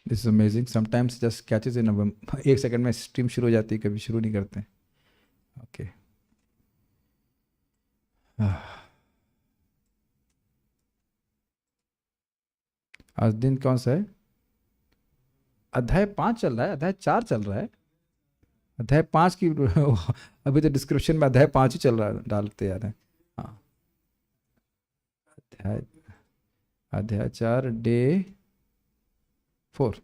This is amazing, sometimes just catches in एक second में stream शुरू हो जाती है, कभी शुरू नहीं करते। ओके। आज दिन कौन सा है? अध्याय 5 चल रहा है, अध्याय 4 चल रहा है। अध्याय 5 की अभी तो डिस्क्रिप्शन में अध्याय 5 ही चल रहा है, डालते यार है। हाँ, अध्याय अध्याय 4 डे 4।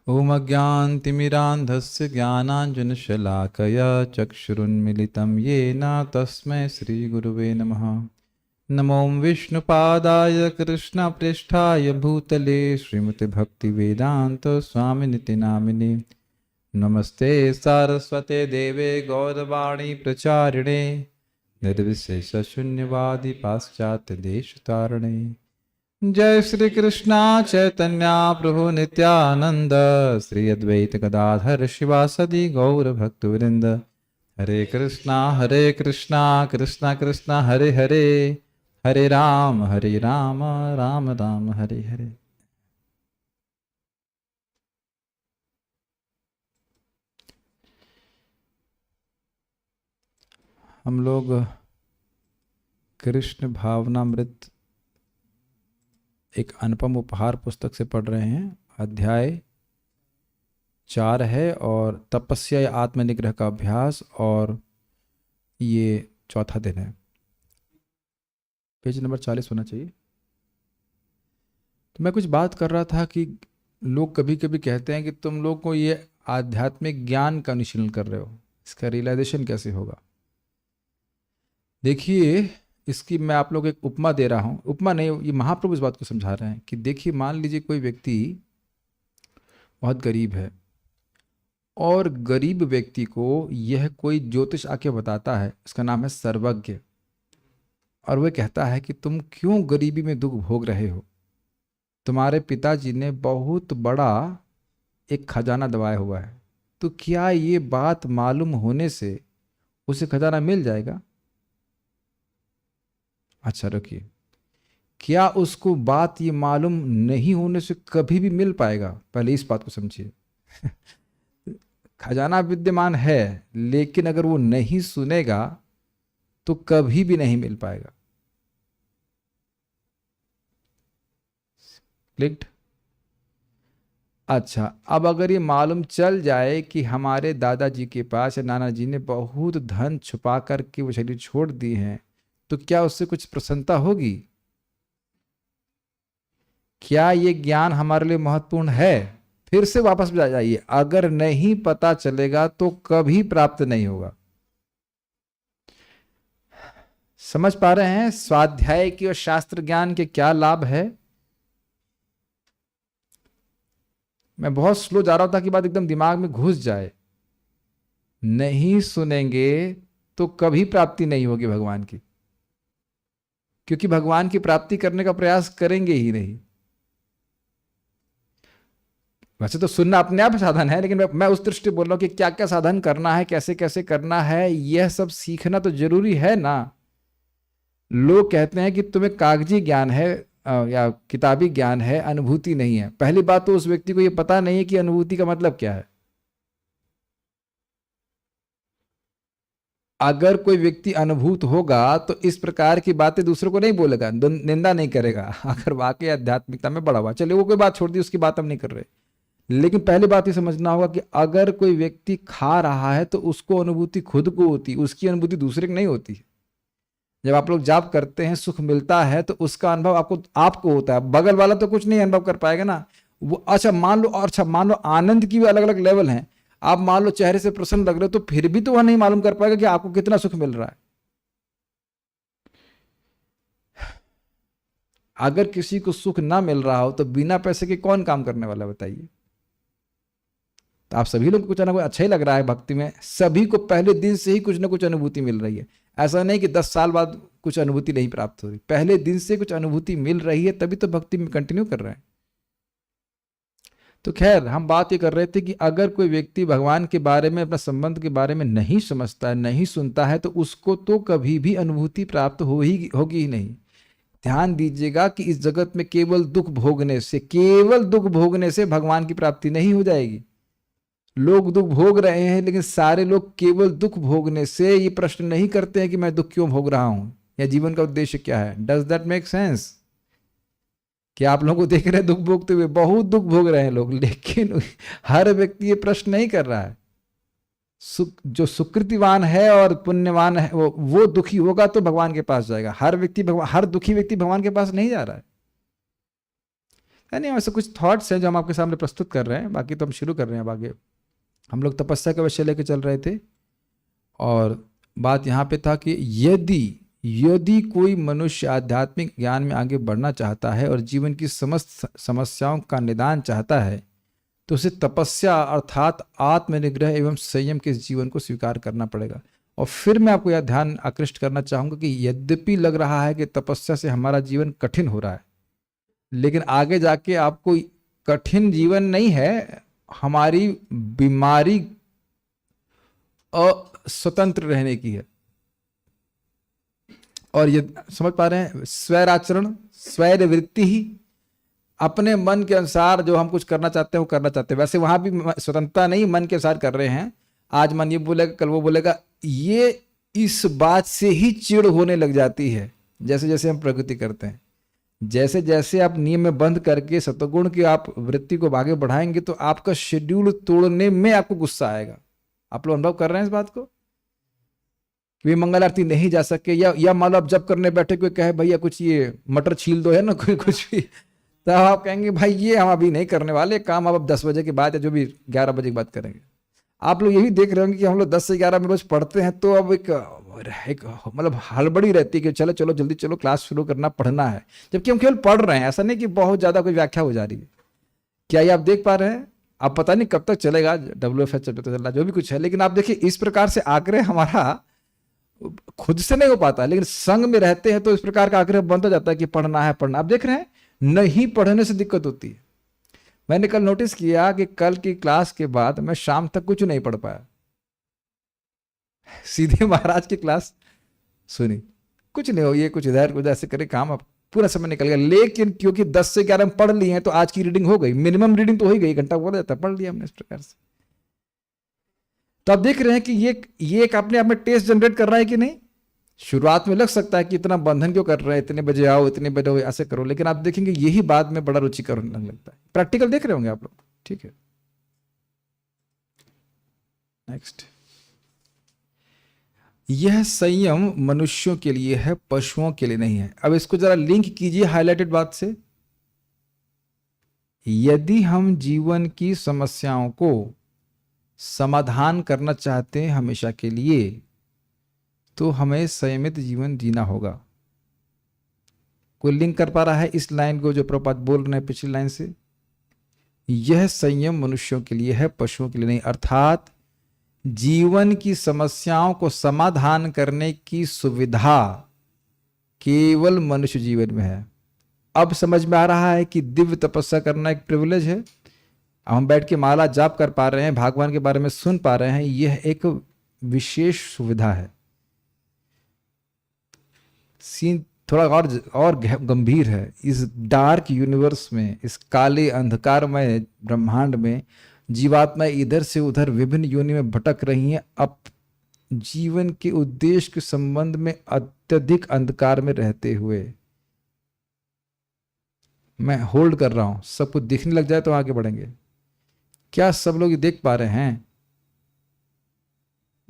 ओम अज्ञानतिमिरान्धस्य ज्ञानाञ्जनशलाकया चक्षुरुन्मिलितं येन तस्मै श्रीगुरुवे नमः। नमो विष्णुपादाय कृष्णपृष्ठाय भूतले श्रीमते भक्तिवेदांत स्वामिनिति नामिने। नमस्ते सारस्वते देवे गौरवाणी प्रचारिणे निर्विशेष शून्यवादी पाश्चात्य देश तारणे। जय श्री कृष्णा चैतन्य प्रभु नित्यानंद श्री अद्वैत गदाधर शिवासदि गौर भक्तवृंद। हरे कृष्णा कृष्णा कृष्णा हरे हरे, हरे राम राम राम हरे हरे। हम लोग कृष्ण भावनामृत एक अनुपम उपहार पुस्तक से पढ़ रहे हैं। अध्याय 4 है और तपस्या या आत्मनिग्रह का अभ्यास, और ये चौथा दिन है। पेज नंबर 40 होना चाहिए। तो मैं कुछ बात कर रहा था कि लोग कभी कभी कहते हैं कि तुम लोग को ये आध्यात्मिक ज्ञान का अनुशीलन कर रहे हो, इसका रियलाइजेशन कैसे होगा। देखिए, इसकी मैं आप लोग को एक उपमा दे रहा हूँ। उपमा नहीं, ये महाप्रभु इस बात को समझा रहे हैं कि देखिए, मान लीजिए कोई व्यक्ति बहुत गरीब है और गरीब व्यक्ति को यह कोई ज्योतिष आके बताता है, इसका नाम है सर्वज्ञ, और वह कहता है कि तुम क्यों गरीबी में दुख भोग रहे हो, तुम्हारे पिताजी ने बहुत बड़ा एक खजाना दबाया हुआ है, तो क्या ये बात मालूम होने से उसे खजाना मिल जाएगा। अच्छा रुकिए, क्या उसको बात ये मालूम नहीं होने से कभी भी मिल पाएगा? पहले इस बात को समझिए। खजाना विद्यमान है, लेकिन अगर वो नहीं सुनेगा तो कभी भी नहीं मिल पाएगा। क्लिक्ड? अच्छा, अब अगर ये मालूम चल जाए कि हमारे दादाजी के पास या नाना जी ने बहुत धन छुपा करके वो शरीर छोड़ दिए हैं, तो क्या उससे कुछ प्रसन्नता होगी? क्या ये ज्ञान हमारे लिए महत्वपूर्ण है? फिर से वापस जाइए, अगर नहीं पता चलेगा तो कभी प्राप्त नहीं होगा। समझ पा रहे हैं स्वाध्याय की और शास्त्र ज्ञान के क्या लाभ है? मैं बहुत स्लो जा रहा हूं ताकि बात एकदम दिमाग में घुस जाए। नहीं सुनेंगे तो कभी प्राप्ति नहीं होगी भगवान की, क्योंकि भगवान की प्राप्ति करने का प्रयास करेंगे ही नहीं। वैसे तो सुनना अपने आप साधन है, लेकिन मैं उस दृष्टि बोल रहा हूं कि क्या क्या साधन करना है, कैसे कैसे करना है, यह सब सीखना तो जरूरी है ना। लोग कहते हैं कि तुम्हें कागजी ज्ञान है या किताबी ज्ञान है, अनुभूति नहीं है। पहली बात तो उस व्यक्ति को यह पता नहीं है कि अनुभूति का मतलब क्या है। अगर कोई व्यक्ति अनुभूत होगा तो इस प्रकार की बातें दूसरों को नहीं बोलेगा, निंदा नहीं करेगा। अगर वाकई आध्यात्मिकता में बढ़ा हुआ, चलिए वो कोई बात छोड़ दी, उसकी बात हम नहीं कर रहे। लेकिन पहली बात ये समझना होगा कि अगर कोई व्यक्ति खा रहा है तो उसको अनुभूति खुद को होती, उसकी अनुभूति दूसरे को नहीं होती है। जब आप लोग जाप करते हैं, सुख मिलता है तो उसका अनुभव आपको होता है, बगल वाला तो कुछ नहीं अनुभव कर पाएगा ना वो। अच्छा मान लो आनंद की भी अलग अलग लेवल हैं। आप मान लो चेहरे से प्रसन्न लग रहे हो, तो फिर भी तो वह नहीं मालूम कर पाएगा कि आपको कितना सुख मिल रहा है। अगर किसी को सुख ना मिल रहा हो तो बिना पैसे के कौन काम करने वाला, बताइए। तो आप सभी लोग को कुछ ना कुछ अच्छा ही लग रहा है भक्ति में, सभी को पहले दिन से ही कुछ ना कुछ अनुभूति मिल रही है। ऐसा नहीं कि 10 साल बाद कुछ अनुभूति नहीं प्राप्त हो रही, पहले दिन से कुछ अनुभूति मिल रही है, तभी तो भक्ति में कंटिन्यू कर रहे हैं। तो खैर, हम बात ये कर रहे थे कि अगर कोई व्यक्ति भगवान के बारे में, अपना संबंध के बारे में नहीं समझता है, नहीं सुनता है, तो उसको तो कभी भी अनुभूति प्राप्त होगी ही नहीं। ध्यान दीजिएगा कि इस जगत में केवल दुख भोगने से भगवान की प्राप्ति नहीं हो जाएगी। लोग दुख भोग रहे हैं, लेकिन सारे लोग केवल दुख भोगने से ये प्रश्न नहीं करते हैं कि मैं दुख क्यों भोग रहा हूं या जीवन का उद्देश्य क्या है। Does that make sense? क्या आप लोगों को देख रहे हैं दुख भोगते हुए? बहुत दुख भोग रहे हैं लोग, लेकिन हर व्यक्ति ये प्रश्न नहीं कर रहा है। जो सुकृतिवान है और पुण्यवान है वो दुखी होगा तो भगवान के पास जाएगा। हर दुखी व्यक्ति भगवान के पास नहीं जा रहा है। यानी ऐसे कुछ थॉट्स हैं जो हम आपके सामने प्रस्तुत कर रहे हैं, बाकी तो हम शुरू कर रहे हैं। आगे हम लोग तपस्या का विषय लेके चल रहे थे और बात यहाँ पे था कि यदि कोई मनुष्य आध्यात्मिक ज्ञान में आगे बढ़ना चाहता है और जीवन की समस्त समस्याओं का निदान चाहता है तो उसे तपस्या अर्थात आत्मनिग्रह एवं संयम के जीवन को स्वीकार करना पड़ेगा। और फिर मैं आपको यह ध्यान आकृष्ट करना चाहूंगा कि यद्यपि लग रहा है कि तपस्या से हमारा जीवन कठिन हो रहा है, लेकिन आगे जाके आपको कठिन जीवन नहीं है, हमारी बीमारी अस्वतंत्र रहने की है। और ये समझ पा रहे हैं, स्वैराचरण स्वैरवृत्ति ही, अपने मन के अनुसार जो हम कुछ करना चाहते हैं वो करना चाहते हैं। वैसे वहां भी स्वतंत्रता नहीं, मन के अनुसार कर रहे हैं। आज मन ये बोलेगा, कल वो बोलेगा। ये इस बात से ही चिढ़ होने लग जाती है जैसे जैसे हम प्रगति करते हैं। जैसे जैसे आप नियम में बंद करके सतगुण की आप वृत्ति को आगे बढ़ाएंगे तो आपका शेड्यूल तोड़ने में आपको गुस्सा आएगा। आप लोग अनुभव कर रहे हैं इस बात को? वे मंगल आरती नहीं जा सके या मान लो आप जब करने बैठे कोई कहे भैया कुछ ये मटर छील दो है ना, कोई कुछ भी, तो आप कहेंगे भाई ये हम अभी नहीं करने वाले, काम अब 10 बजे के बाद या जो भी 11 बजे की बात करेंगे। आप लोग ये भी देख रहे होंगे कि हम लोग 10 से 11 में रोज पढ़ते हैं, तो अब एक मतलब हड़बड़ी रहती है कि चलो चलो जल्दी चलो क्लास शुरू करना, पढ़ना है, जबकि हम केवल पढ़ रहे हैं। ऐसा नहीं कि बहुत ज्यादा कोई व्याख्या हो जा रही है। क्या ये आप देख पा रहे हैं? अब पता नहीं कब तक चलेगा, WFH चल रहा जो भी कुछ है, लेकिन आप देखिए इस प्रकार से आग्रह हमारा खुद से नहीं हो पाता, लेकिन संग में रहते हैं तो इस प्रकार का आग्रह बनता जाता है कि पढ़ना है पढ़ना। आप देख रहे हैं नहीं पढ़ने से दिक्कत होती है। मैंने कल नोटिस किया कि कल की क्लास के बाद मैं शाम तक कुछ नहीं पढ़ पाया, सीधे महाराज की क्लास सुनी, कुछ नहीं हो, ये कुछ इधर कुछ ऐसे करे काम, अब पूरा समय निकल गया। लेकिन क्योंकि 10 से 11 पढ़ लिए हैं तो आज की रीडिंग हो गई, मिनिमम रीडिंग तो हो ही गई, घंटा बोला जाता, पढ़ लिया हमने इस प्रकार से। तो आप देख रहे हैं कि ये एक अपने आप में टेस्ट जनरेट कर रहा है कि नहीं। शुरुआत में लग सकता है कि इतना बंधन क्यों कर रहे हैं, इतने बजे आओ इतने बजे आओ ऐसे करो, लेकिन आप देखेंगे यही बाद में बड़ा रुचिकर होने लगता है। प्रैक्टिकल देख रहे होंगे आप लोग, ठीक है। नेक्स्ट, यह संयम मनुष्यों के लिए है, पशुओं के लिए नहीं है। अब इसको जरा लिंक कीजिए हाईलाइटेड बात से। यदि हम जीवन की समस्याओं को समाधान करना चाहते हैं हमेशा के लिए, तो हमें संयमित जीवन जीना होगा। कोई लिंक कर पा रहा है इस लाइन को जो प्रभुपाद बोल रहे हैं पिछली लाइन से? यह संयम मनुष्यों के लिए है, पशुओं के लिए नहीं। अर्थात जीवन की समस्याओं को समाधान करने की सुविधा केवल मनुष्य जीवन में है। अब समझ में आ रहा है कि दिव्य तपस्या करना एक प्रिविलेज है। हम बैठ के माला जाप कर पा रहे हैं, भगवान के बारे में सुन पा रहे हैं, यह एक विशेष सुविधा है। सीन थोड़ा और गंभीर है। इस डार्क यूनिवर्स में, इस काले अंधकारमय ब्रह्मांड में जीवात्मा इधर से उधर विभिन्न योनि में भटक रही हैं, अब जीवन के उद्देश्य के संबंध में अत्यधिक अंधकार में रहते हुए। मैं होल्ड कर रहा हूं, सब कुछ दिखने लग जाए तो आगे बढ़ेंगे। क्या सब लोग ये देख पा रहे हैं?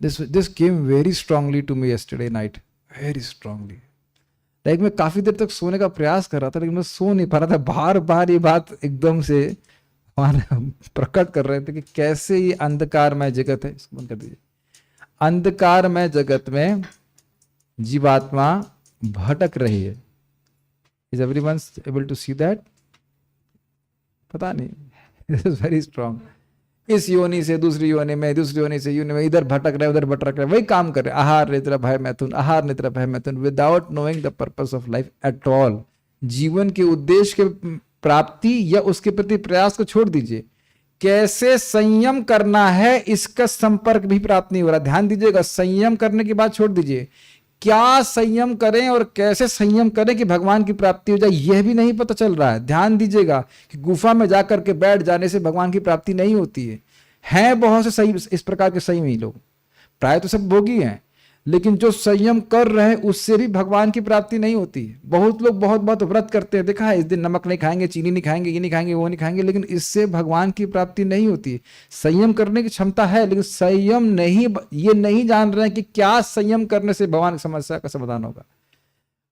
This came very strongly to me yesterday night, very strongly. Like मैं काफी देर तक सोने का प्रयास कर रहा था, लेकिन मैं सो नहीं पा रहा था। बार बार ये बात एकदम से हमारे प्रकट कर रहे थे कि कैसे ये अंधकारमय जगत है। इसको बंद कर दीजिए। अंधकारमय जगत में जीवात्मा भटक रही है। Is everyone able to see that? पता नहीं, दिस इज वेरी स्ट्रांग। इस योनि से दूसरी योनि में, दूसरी योनि से योनि में, इधर भटक रहे उधर भटक रहे, वही काम कर रहे, आहार निद्रा भय मैथुन, आहार निद्रा भय मैथुन, without knowing the purpose of life at all. जीवन के उद्देश्य के प्राप्ति या उसके प्रति प्रयास को छोड़ दीजिए, कैसे संयम करना है इसका संपर्क भी प्राप्त नहीं हो रहा। ध्यान दीजिएगा, संयम करने की बात छोड़ दीजिए, क्या संयम करें और कैसे संयम करें कि भगवान की प्राप्ति हो जाए, यह भी नहीं पता चल रहा है। ध्यान दीजिएगा कि गुफा में जाकर के बैठ जाने से भगवान की प्राप्ति नहीं होती है। हैं बहुत से सही इस प्रकार के संयमी लोग, प्राय तो सब भोगी हैं, लेकिन जो संयम कर रहे हैं उससे भी भगवान की प्राप्ति नहीं होती है। बहुत लोग बहुत बहुत व्रत करते हैं, देखा है, इस दिन नमक नहीं खाएंगे, चीनी नहीं खाएंगे, ये नहीं खाएंगे, वो नहीं खाएंगे, लेकिन इससे भगवान की प्राप्ति नहीं होती है। संयम करने की क्षमता है, लेकिन संयम नहीं, ये नहीं जान रहे हैं कि क्या संयम करने से भगवान की समस्या का समाधान होगा।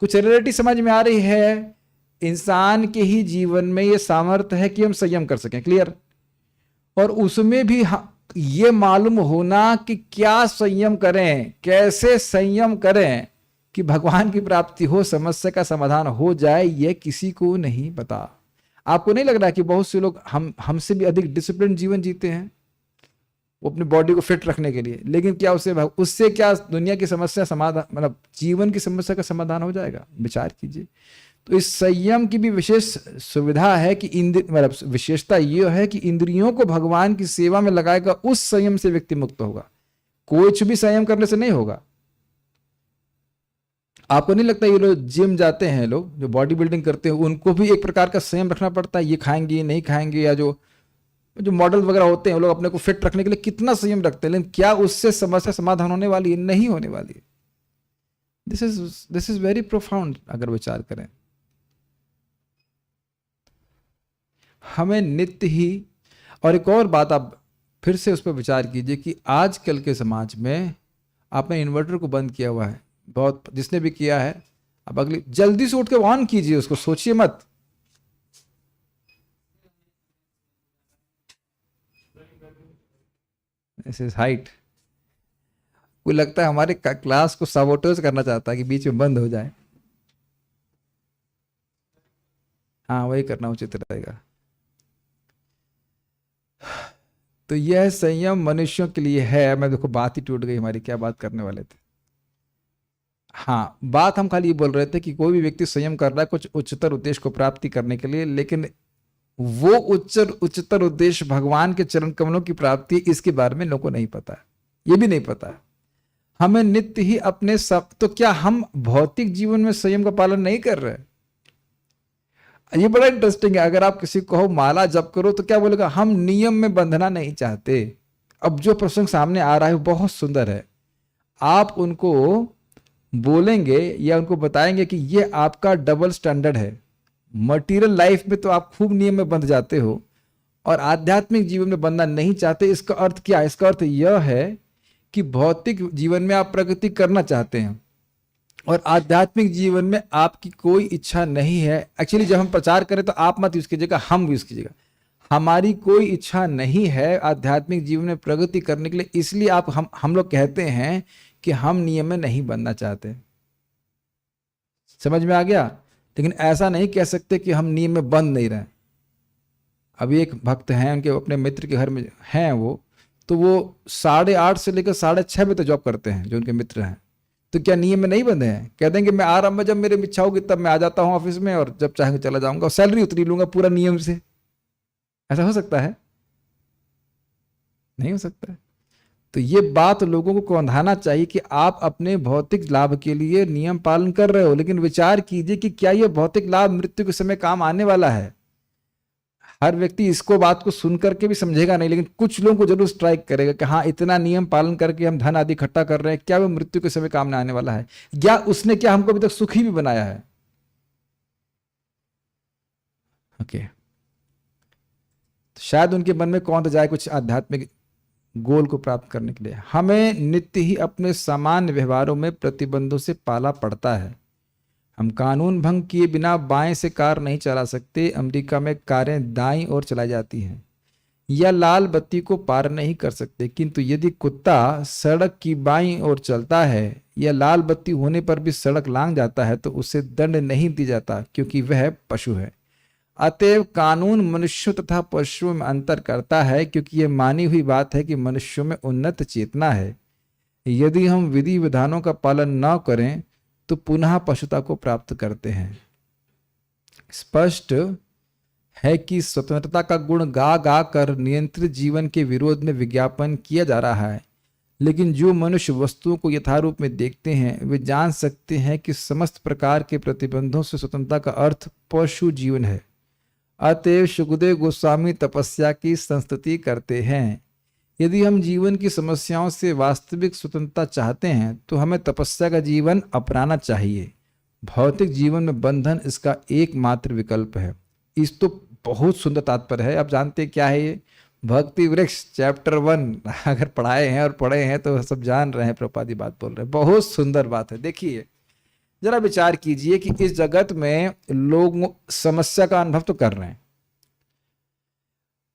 कुछ रियलिटी समझ में आ रही है? इंसान के ही जीवन में ये सामर्थ्य है कि हम संयम कर सकें, क्लियर। और उसमें भी ये मालूम होना कि क्या संयम करें, कैसे संयम करें कि भगवान की प्राप्ति हो, समस्या का समाधान हो जाए, ये किसी को नहीं पता। आपको नहीं लग रहा कि बहुत से लोग हमसे भी अधिक डिसिप्लिन जीवन जीते हैं वो अपनी बॉडी को फिट रखने के लिए, लेकिन क्या उससे क्या दुनिया की समस्या समाधान, मतलब जीवन की समस्या का समाधान हो जाएगा? विचार कीजिए। तो इस संयम की भी विशेष सुविधा है कि मतलब विशेषता ये है कि इंद्रियों को भगवान की सेवा में लगाएगा, उस संयम से व्यक्ति मुक्त होगा। कुछ भी संयम करने से नहीं होगा। आपको नहीं लगता ये लोग जिम जाते हैं, लोग जो बॉडी बिल्डिंग करते हैं, उनको भी एक प्रकार का संयम रखना पड़ता है, ये खाएंगे ये नहीं खाएंगे, या जो मॉडल वगैरह होते हैं वो लोग अपने को फिट रखने के लिए कितना संयम रखते हैं, लेकिन क्या उससे समस्या समाधान होने वाली है? नहीं होने वाली है। दिस इज वेरी प्रोफाउंड अगर विचार करें। हमें नित्य ही, और एक और बात आप फिर से उस पर विचार कीजिए कि आजकल के समाज में आपने इन्वर्टर को बंद किया हुआ है, बहुत जिसने भी किया है, अब अगली जल्दी से उठ के ऑन कीजिए उसको, सोचिए मत। This is height. कोई लगता है हमारे क्लास को साबोटेज करना चाहता है कि बीच में बंद हो जाए। हाँ, वही करना उचित रहेगा। तो यह संयम मनुष्यों के लिए है। मैं देखो बात ही टूट गई हमारी, क्या बात करने वाले थे। हाँ, बात हम खाली ये बोल रहे थे कि कोई भी व्यक्ति संयम कर रहा है कुछ उच्चतर उद्देश्य को प्राप्ति करने के लिए, लेकिन वो उच्चतर उद्देश्य भगवान के चरण कमलों की प्राप्ति, इसके बारे में लोगों को नहीं पता है, ये भी नहीं पता है। हमें नित्य ही अपने सब, तो क्या हम भौतिक जीवन में संयम का पालन नहीं कर रहे? ये बड़ा इंटरेस्टिंग है। अगर आप किसी को कहो माला जप करो तो क्या बोलेगा? हम नियम में बंधना नहीं चाहते। अब जो प्रसंग सामने आ रहा है वो बहुत सुंदर है। आप उनको बोलेंगे या उनको बताएंगे कि ये आपका डबल स्टैंडर्ड है। मटेरियल लाइफ में तो आप खूब नियम में बंध जाते हो और आध्यात्मिक जीवन में बंधना नहीं चाहते। इसका अर्थ क्या है? इसका अर्थ यह है कि भौतिक जीवन में आप प्रगति करना चाहते हैं और आध्यात्मिक जीवन में आपकी कोई इच्छा नहीं है। एक्चुअली जब हम प्रचार करें तो आप मत यूज कीजिएगा, हम यूज कीजिएगा। हमारी कोई इच्छा नहीं है आध्यात्मिक जीवन में प्रगति करने के लिए, इसलिए आप हम लोग कहते हैं कि हम नियम में नहीं बनना चाहते। समझ में आ गया? लेकिन ऐसा नहीं कह सकते कि हम नियम में बंद नहीं रहे। अभी एक भक्त हैं, उनके अपने मित्र के घर में हैं वो, तो वो 8:30 से लेकर 6:30 बजे तक जॉब करते हैं, जो उनके मित्र हैं। तो क्या नियम में नहीं बंधे हैं? कह देंगे मैं आराम में, जब मेरी इच्छा होगी तब मैं आ जाता हूं ऑफिस में और जब चाहेंगे चला जाऊंगा और सैलरी उतरी लूंगा पूरा नियम से। ऐसा हो सकता है? नहीं हो सकता है। तो ये बात लोगों को समझाना चाहिए कि आप अपने भौतिक लाभ के लिए नियम पालन कर रहे हो, लेकिन विचार कीजिए कि क्या यह भौतिक लाभ मृत्यु के समय काम आने वाला है? हर व्यक्ति इसको बात को सुन करके भी समझेगा नहीं, लेकिन कुछ लोगों को जरूर स्ट्राइक करेगा कि हाँ, इतना नियम पालन करके हम धन आदि इकट्ठा कर रहे हैं, क्या वो मृत्यु के समय काम में आने वाला है? या उसने क्या हमको अभी तक सुखी भी बनाया है? ओके, तो शायद उनके मन में कौन जाए कुछ आध्यात्मिक गोल को प्राप्त करने के लिए। हमें नित्य ही अपने सामान्य व्यवहारों में प्रतिबंधों से पाला पड़ता है। हम कानून भंग किए बिना बाएं से कार नहीं चला सकते। अमेरिका में कारें दाईं ओर चलाई जाती हैं या लाल बत्ती को पार नहीं कर सकते, किंतु यदि कुत्ता सड़क की बाईं ओर चलता है या लाल बत्ती होने पर भी सड़क लांघ जाता है तो उसे दंड नहीं दिया जाता, क्योंकि वह पशु है। अतएव कानून मनुष्यों तथा पशुओं में अंतर करता है, क्योंकि यह मानी हुई बात है कि मनुष्यों में उन्नत चेतना है। यदि हम विधि विधानों का पालन न करें तो पुनः पशुता को प्राप्त करते हैं। स्पष्ट है कि स्वतंत्रता का गुण गा गा कर नियंत्रित जीवन के विरोध में विज्ञापन किया जा रहा है, लेकिन जो मनुष्य वस्तुओं को यथारूप में देखते हैं वे जान सकते हैं कि समस्त प्रकार के प्रतिबंधों से स्वतंत्रता का अर्थ पशु जीवन है। अतएव सुखदेव गोस्वामी तपस्या की संस्तुति करते हैं। यदि हम जीवन की समस्याओं से वास्तविक स्वतंत्रता चाहते हैं तो हमें तपस्या का जीवन अपनाना चाहिए। भौतिक जीवन में बंधन इसका एकमात्र विकल्प है। इस तो बहुत सुंदर तात्पर्य है। आप जानते हैं क्या है ये? भक्ति वृक्ष चैप्टर 1 अगर पढ़ाए हैं और पढ़े हैं तो सब जान रहे हैं, प्रभुपाद जी बात बोल रहे हैं। बहुत सुंदर बात है। देखिए जरा विचार कीजिए कि इस जगत में लोग समस्या का अनुभव तो कर रहे हैं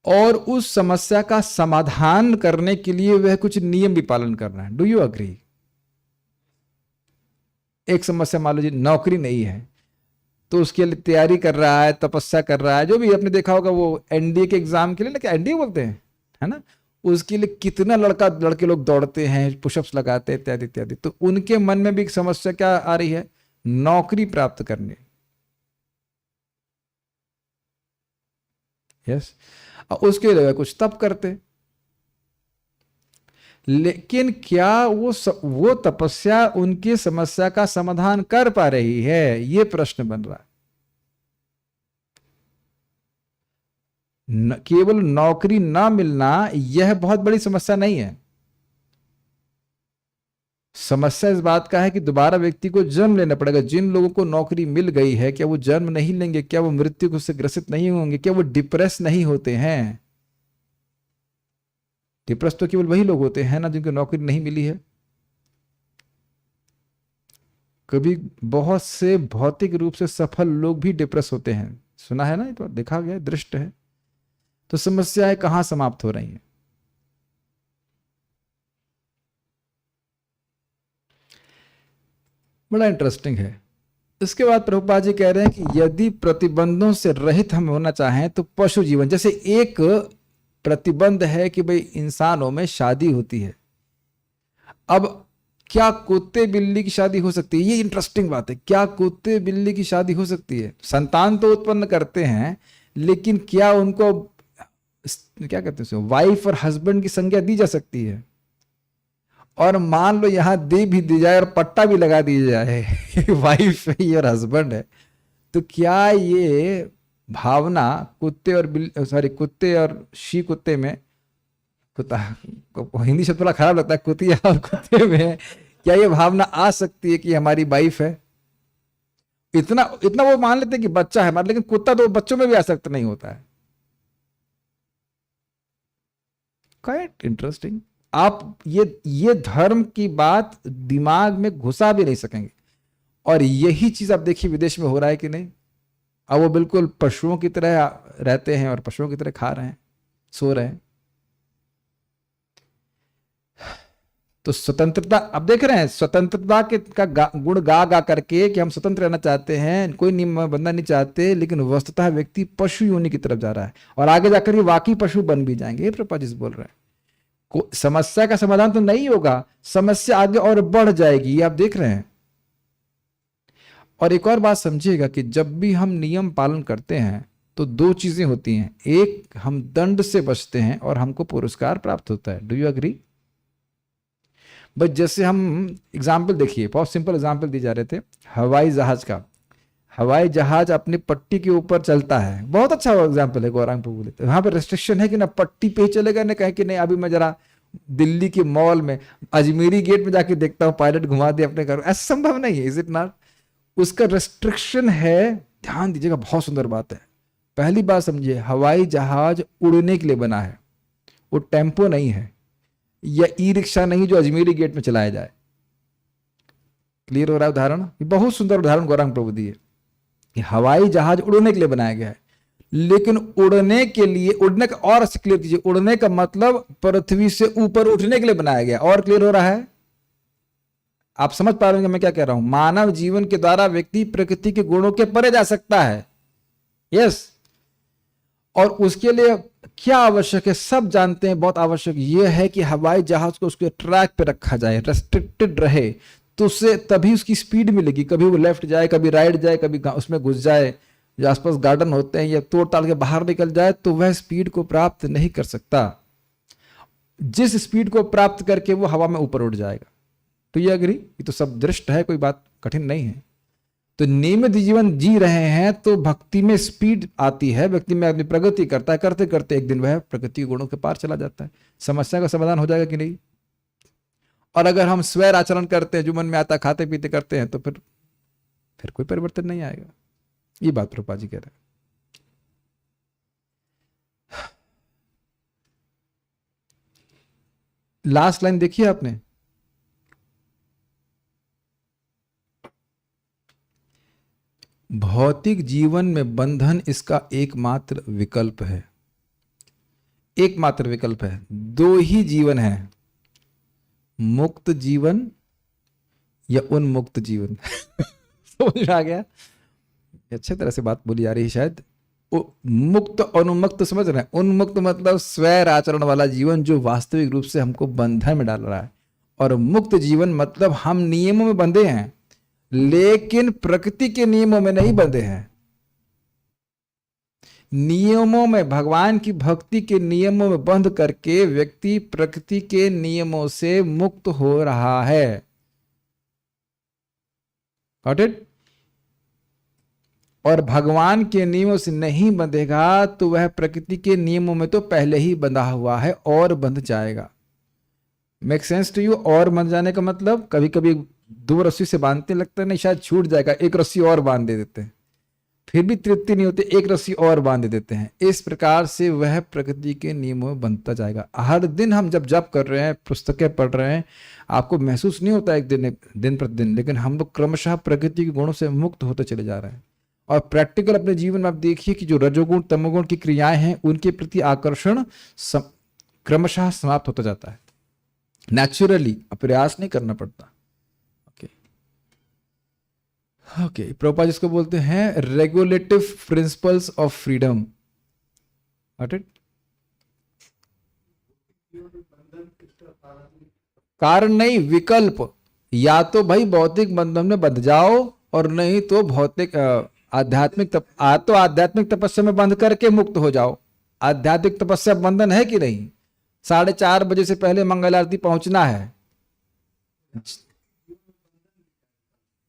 और उस समस्या का समाधान करने के लिए वह कुछ नियम भी पालन कर रहे हैं। Do you agree? एक समस्या मान लीजिए नौकरी नहीं है तो उसके लिए तैयारी कर रहा है, तपस्या कर रहा है। जो भी आपने देखा होगा वो एनडीए के एग्जाम के लिए ना, क्या एनडीए बोलते हैं, है ना, उसके लिए कितना लड़के लोग दौड़ते हैं, पुशअप्स लगाते हैं इत्यादि इत्यादि। तो उनके मन में भी एक समस्या क्या आ रही है? नौकरी प्राप्त करने। यस, उसके लिए कुछ तप करते, लेकिन क्या वो तपस्या उनकी समस्या का समाधान कर पा रही है? ये प्रश्न बन रहा है। केवल नौकरी ना मिलना यह बहुत बड़ी समस्या नहीं है। समस्या इस बात का है कि दोबारा व्यक्ति को जन्म लेना पड़ेगा। जिन लोगों को नौकरी मिल गई है, क्या वो जन्म नहीं लेंगे? क्या वो मृत्यु से ग्रसित नहीं होंगे? क्या वो डिप्रेस नहीं होते हैं? डिप्रेस तो केवल वही लोग होते हैं ना जिनको नौकरी नहीं मिली है। कभी बहुत से भौतिक रूप से सफल लोग भी डिप्रेस होते हैं, सुना है ना, ये तो देखा गया, दृष्ट है। तो समस्याएं कहां समाप्त हो रही हैं? बड़ा इंटरेस्टिंग है। इसके बाद प्रभुपाद जी कह रहे हैं कि यदि प्रतिबंधों से रहित हम होना चाहें तो पशु जीवन, जैसे एक प्रतिबंध है कि भाई इंसानों में शादी होती है। अब क्या कुत्ते बिल्ली की शादी हो सकती है? ये इंटरेस्टिंग बात है। क्या कुत्ते बिल्ली की शादी हो सकती है? संतान तो उत्पन्न करते हैं, लेकिन क्या उनको क्या कहते हैं, वाइफ और हस्बैंड की संज्ञा दी जा सकती है? और मान लो यहां दे भी दी जाए और पट्टा भी लगा दिया जाए वाइफ है और हस्बैंड है, तो क्या ये भावना कुत्ते और शी कुत्ते में, कुत्ता हिंदी शब्द थोड़ा खराब लगता है, कुतिया और कुत्ते में क्या ये भावना आ सकती है कि हमारी वाइफ है? इतना वो मान लेते हैं कि बच्चा है हमारा, लेकिन कुत्ता तो बच्चों में भी आसक्त नहीं होता है। Quite interesting. आप ये धर्म की बात दिमाग में घुसा भी नहीं सकेंगे। और यही चीज आप देखिए विदेश में हो रहा है कि नहीं। अब वो बिल्कुल पशुओं की तरह रहते हैं और पशुओं की तरह खा रहे हैं, सो रहे हैं। तो स्वतंत्रता, अब देख रहे हैं स्वतंत्रता का गुण गा करके कि हम स्वतंत्र रहना चाहते हैं, कोई नियम बंधन नहीं चाहते, लेकिन वस्तुतः व्यक्ति पशु योनि की तरफ जा रहा है और आगे जाकर ये वाकई पशु बन भी जाएंगे। ये प्रभुपाद जी बोल रहे हैं। समस्या का समाधान तो नहीं होगा, समस्या आगे और बढ़ जाएगी, ये आप देख रहे हैं। और एक और बात समझिएगा कि जब भी हम नियम पालन करते हैं तो दो चीजें होती हैं। एक, हम दंड से बचते हैं और हमको पुरस्कार प्राप्त होता है। Do you agree? बस जैसे हम एग्जाम्पल देखिए, बहुत सिंपल एग्जाम्पल दिए जा रहे थे हवाई जहाज का। हवाई जहाज अपनी पट्टी के ऊपर चलता है, बहुत अच्छा एग्जाम्पल है, गौरांग प्रभु बोले। वहां पे रेस्ट्रिक्शन है कि ना पट्टी पे ही चलेगा, ना कहे कि नहीं अभी मैं जरा दिल्ली के मॉल में अजमेरी गेट में जाके देखता हूँ, पायलट घुमा दे अपने घर, ऐसा संभव नहीं है। Is it not? उसका रेस्ट्रिक्शन है। ध्यान दीजिएगा, बहुत सुंदर बात है। पहली बात समझिए, हवाई जहाज उड़ने के लिए बना है, वो टेम्पो नहीं है या ई रिक्शा नहीं जो अजमेरी गेट में चलाया जाए। क्लियर हो रहा है उदाहरण? ये बहुत सुंदर उदाहरण गौरांग प्रभु दिए कि हवाई जहाज उड़ने के लिए बनाया गया है, लेकिन उड़ने के लिए, उड़ने का और क्लियर कीजिए, उड़ने का मतलब पृथ्वी से ऊपर उठने के लिए बनाया गया। और क्लियर हो रहा है? आप समझ पा रहे हैं मैं क्या कह रहा हूं? मानव जीवन के द्वारा व्यक्ति प्रकृति के गुणों के परे जा सकता है। यस। और उसके लिए क्या आवश्यक है? सब जानते हैं, बहुत आवश्यक यह है कि हवाई जहाज को उसके ट्रैक पे रखा जाए, रेस्ट्रिक्टेड रहे, तो उससे तभी उसकी स्पीड मिलेगी। कभी वो लेफ्ट जाए, कभी राइट जाए, कभी उसमें घुस जाए, जो आसपास गार्डन होते हैं, या तोड़ ताड़ के बाहर निकल जाए, तो वह स्पीड को प्राप्त नहीं कर सकता। जिस स्पीड को प्राप्त करके वो हवा में ऊपर उड़ जाएगा। तो ये अग्री, ये तो सब दृष्ट है, कोई बात कठिन नहीं है। तो नियमित जीवन जी रहे हैं तो भक्ति में स्पीड आती है, व्यक्ति में अपनी प्रगति करता है, करते करते एक दिन वह प्रकृति के गुणों के पार चला जाता है। समस्या का समाधान हो जाएगा कि नहीं? और अगर हम स्वैर आचरण करते हैं, जो मन में आता खाते पीते करते हैं, तो फिर कोई परिवर्तन नहीं आएगा। ये बात प्रभुपाद जी कह रहे हैं। लास्ट लाइन देखिए आपने, भौतिक जीवन में बंधन इसका एकमात्र विकल्प है। एकमात्र विकल्प है। दो ही जीवन है, मुक्त जीवन या उन्मुक्त जीवन। समझ आ गया? अच्छे तरह से बात बोली जा रही है शायद। मुक्त उन्मुक्त समझ रहे हैं? उन्मुक्त मतलब स्वैर आचरण वाला जीवन जो वास्तविक रूप से हमको बंधन में डाल रहा है, और मुक्त जीवन मतलब हम नियमों में बंधे हैं लेकिन प्रकृति के नियमों में नहीं बंधे हैं। नियमों में, भगवान की भक्ति के नियमों में बंध करके व्यक्ति प्रकृति के नियमों से मुक्त हो रहा है। Got it? और भगवान के नियमों से नहीं बंधेगा तो वह प्रकृति के नियमों में तो पहले ही बंधा हुआ है और बंध जाएगा। Make sense to you? और बंध जाने का मतलब, कभी कभी दो रस्सी से बांधते लगता है नहीं शायद छूट जाएगा, एक रस्सी और बांध दे देते हैं, फिर भी तृप्ति नहीं होती, एक रस्सी और बांध देते हैं। इस प्रकार से वह प्रकृति के नियमों में बनता जाएगा। हर दिन हम जब जप कर रहे हैं, पुस्तकें पढ़ रहे हैं, आपको महसूस नहीं होता एक दिन प्रतिदिन, लेकिन हम लोग क्रमशः प्रकृति के गुणों से मुक्त होते चले जा रहे हैं। और प्रैक्टिकल अपने जीवन में आप देखिए कि जो रजोगुण तमोगुण की क्रियाएं हैं उनके प्रति आकर्षण क्रमशः समाप्त होता जाता है। नेचुरली, प्रयास नहीं करना पड़ता। ओके, प्रभुपाद जिसको बोलते हैं रेगुलेटिव प्रिंसिपल्स ऑफ फ्रीडम। कारण नहीं, विकल्प। या तो भाई भौतिक बंधन में बंध जाओ, और नहीं तो भौतिक आध्यात्मिक तो आध्यात्मिक तपस्या में बंध करके मुक्त हो जाओ। आध्यात्मिक तपस्या बंधन है कि नहीं? 4:30 बजे से पहले मंगल आरती पहुंचना है,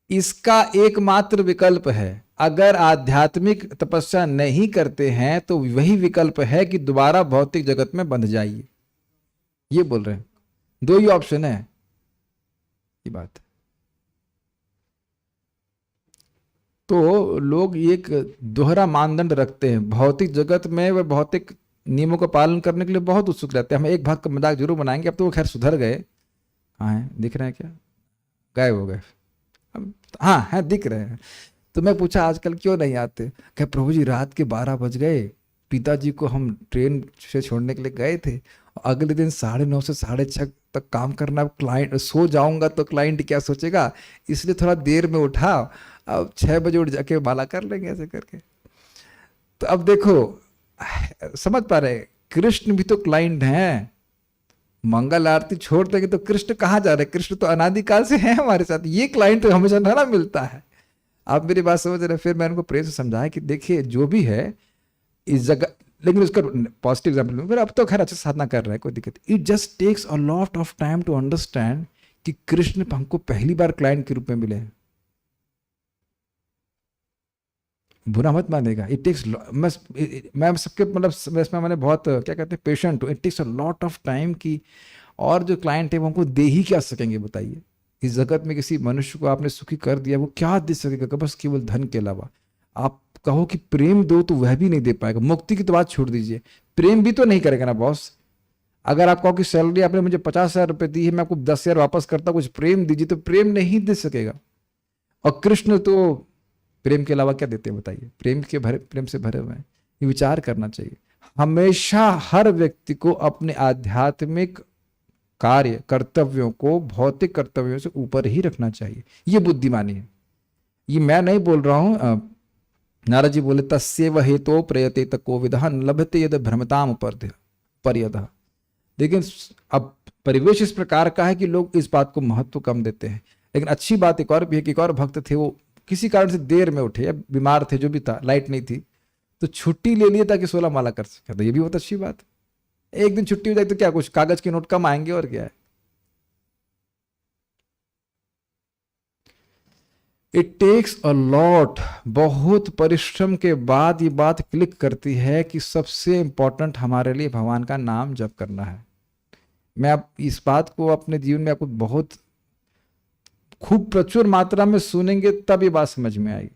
इसका एकमात्र विकल्प है। अगर आध्यात्मिक तपस्या नहीं करते हैं तो वही विकल्प है कि दोबारा भौतिक जगत में बंध जाइए। ये बोल रहे हैं, दो ही ऑप्शन है। ये बात तो लोग एक दोहरा मानदंड रखते हैं भौतिक जगत में, वह भौतिक नियमों का पालन करने के लिए बहुत उत्सुक रहते हैं। हम एक भाग का मजाक जरूर बनाएंगे। अब तो वो खैर सुधर गए। हाँ है, दिख रहे हैं क्या? गायब हो गए। हाँ है, दिख रहे हैं। तो मैं पूछा आजकल क्यों नहीं आते? क्या प्रभु जी रात के 12 बज गए, पिताजी को हम ट्रेन से छोड़ने के लिए गए थे, अगले दिन 9:30 से 6:30 तक काम करना, क्लाइंट सो जाऊंगा तो क्लाइंट क्या सोचेगा, इसलिए थोड़ा देर में उठा, अब 6 बजे उठ जाके माला कर लेंगे ऐसे करके। तो अब देखो, समझ पा रहे, कृष्ण भी तो क्लाइंट हैं। मंगल आरती छोड़ देंगे तो कृष्ण कहाँ जा रहे? कृष्ण तो अनादिकाल से है हमारे साथ। ये क्लाइंट तो हमेशा ना मिलता है। आप मेरी बात समझ रहे? फिर मैंने उनको प्रेम से समझाया कि देखिए जो भी है इस जगह, लेकिन उसका पॉजिटिव एग्जाम्पल, फिर अब तो खैर अच्छे साधना कर रहा है, कोई दिक्कत। It just takes a lot of time to understand कि कृष्ण हमको पहली बार क्लाइंट के रूप में मिले हैं। बुरा मत मानेगा, इट टेक्स, मैं सबके मतलब इसमें मैंने बहुत क्या कहते हैं पेशेंट हूँ। It takes a lot of time की, और जो क्लाइंट है वो हमको दे ही क्या सकेंगे बताइए? इस जगत में किसी मनुष्य को आपने सुखी कर दिया, वो क्या दे सकेगा? बस केवल धन के अलावा। आप कहो कि प्रेम दो तो वह भी नहीं दे पाएगा। मुक्ति की तो बात छोड़ दीजिए, प्रेम भी तो नहीं करेगा ना बॉस। अगर आप कहो कि सैलरी आपने मुझे 50,000 रुपये दी है, मैं आपको 10,000 वापस करता, कुछ प्रेम दीजिए, तो प्रेम नहीं दे सकेगा। और कृष्ण तो प्रेम के अलावा क्या देते हैं बताइए? प्रेम से भरे हुए हैं। ये विचार करना चाहिए। हमेशा हर व्यक्ति को अपने आध्यात्मिक कार्य कर्तव्यों को भौतिक कर्तव्यों से ऊपर ही रखना चाहिए। ये बुद्धिमानी है। ये मैं नहीं बोल रहा हूं, नारद जी बोले तस्यैव हेतो प्रयते तको विधान लभते यद भ्रमताम पर्यतः। लेकिन अब परिवेश इस प्रकार का है कि लोग इस बात को महत्व कम देते हैं। लेकिन अच्छी बात एक और भी है कि एक और भक्त थे, वो किसी कारण से देर में उठे या बीमार थे, जो भी था, लाइट नहीं थी, तो छुट्टी ले लिया ताकि 16 माला कर सके। तो ये भी बहुत अच्छी बात है। एक दिन छुट्टी हो जाए तो क्या, कुछ कागज के नोट कम आएंगे और क्या है। इट टेक्स अ लॉट, बहुत परिश्रम के बाद ये बात क्लिक करती है कि सबसे इंपॉर्टेंट हमारे लिए भगवान का नाम जप करना है। मैं आप इस बात को अपने जीवन में आपको बहुत खूब प्रचुर मात्रा में सुनेंगे तब ये बात समझ में आएगी।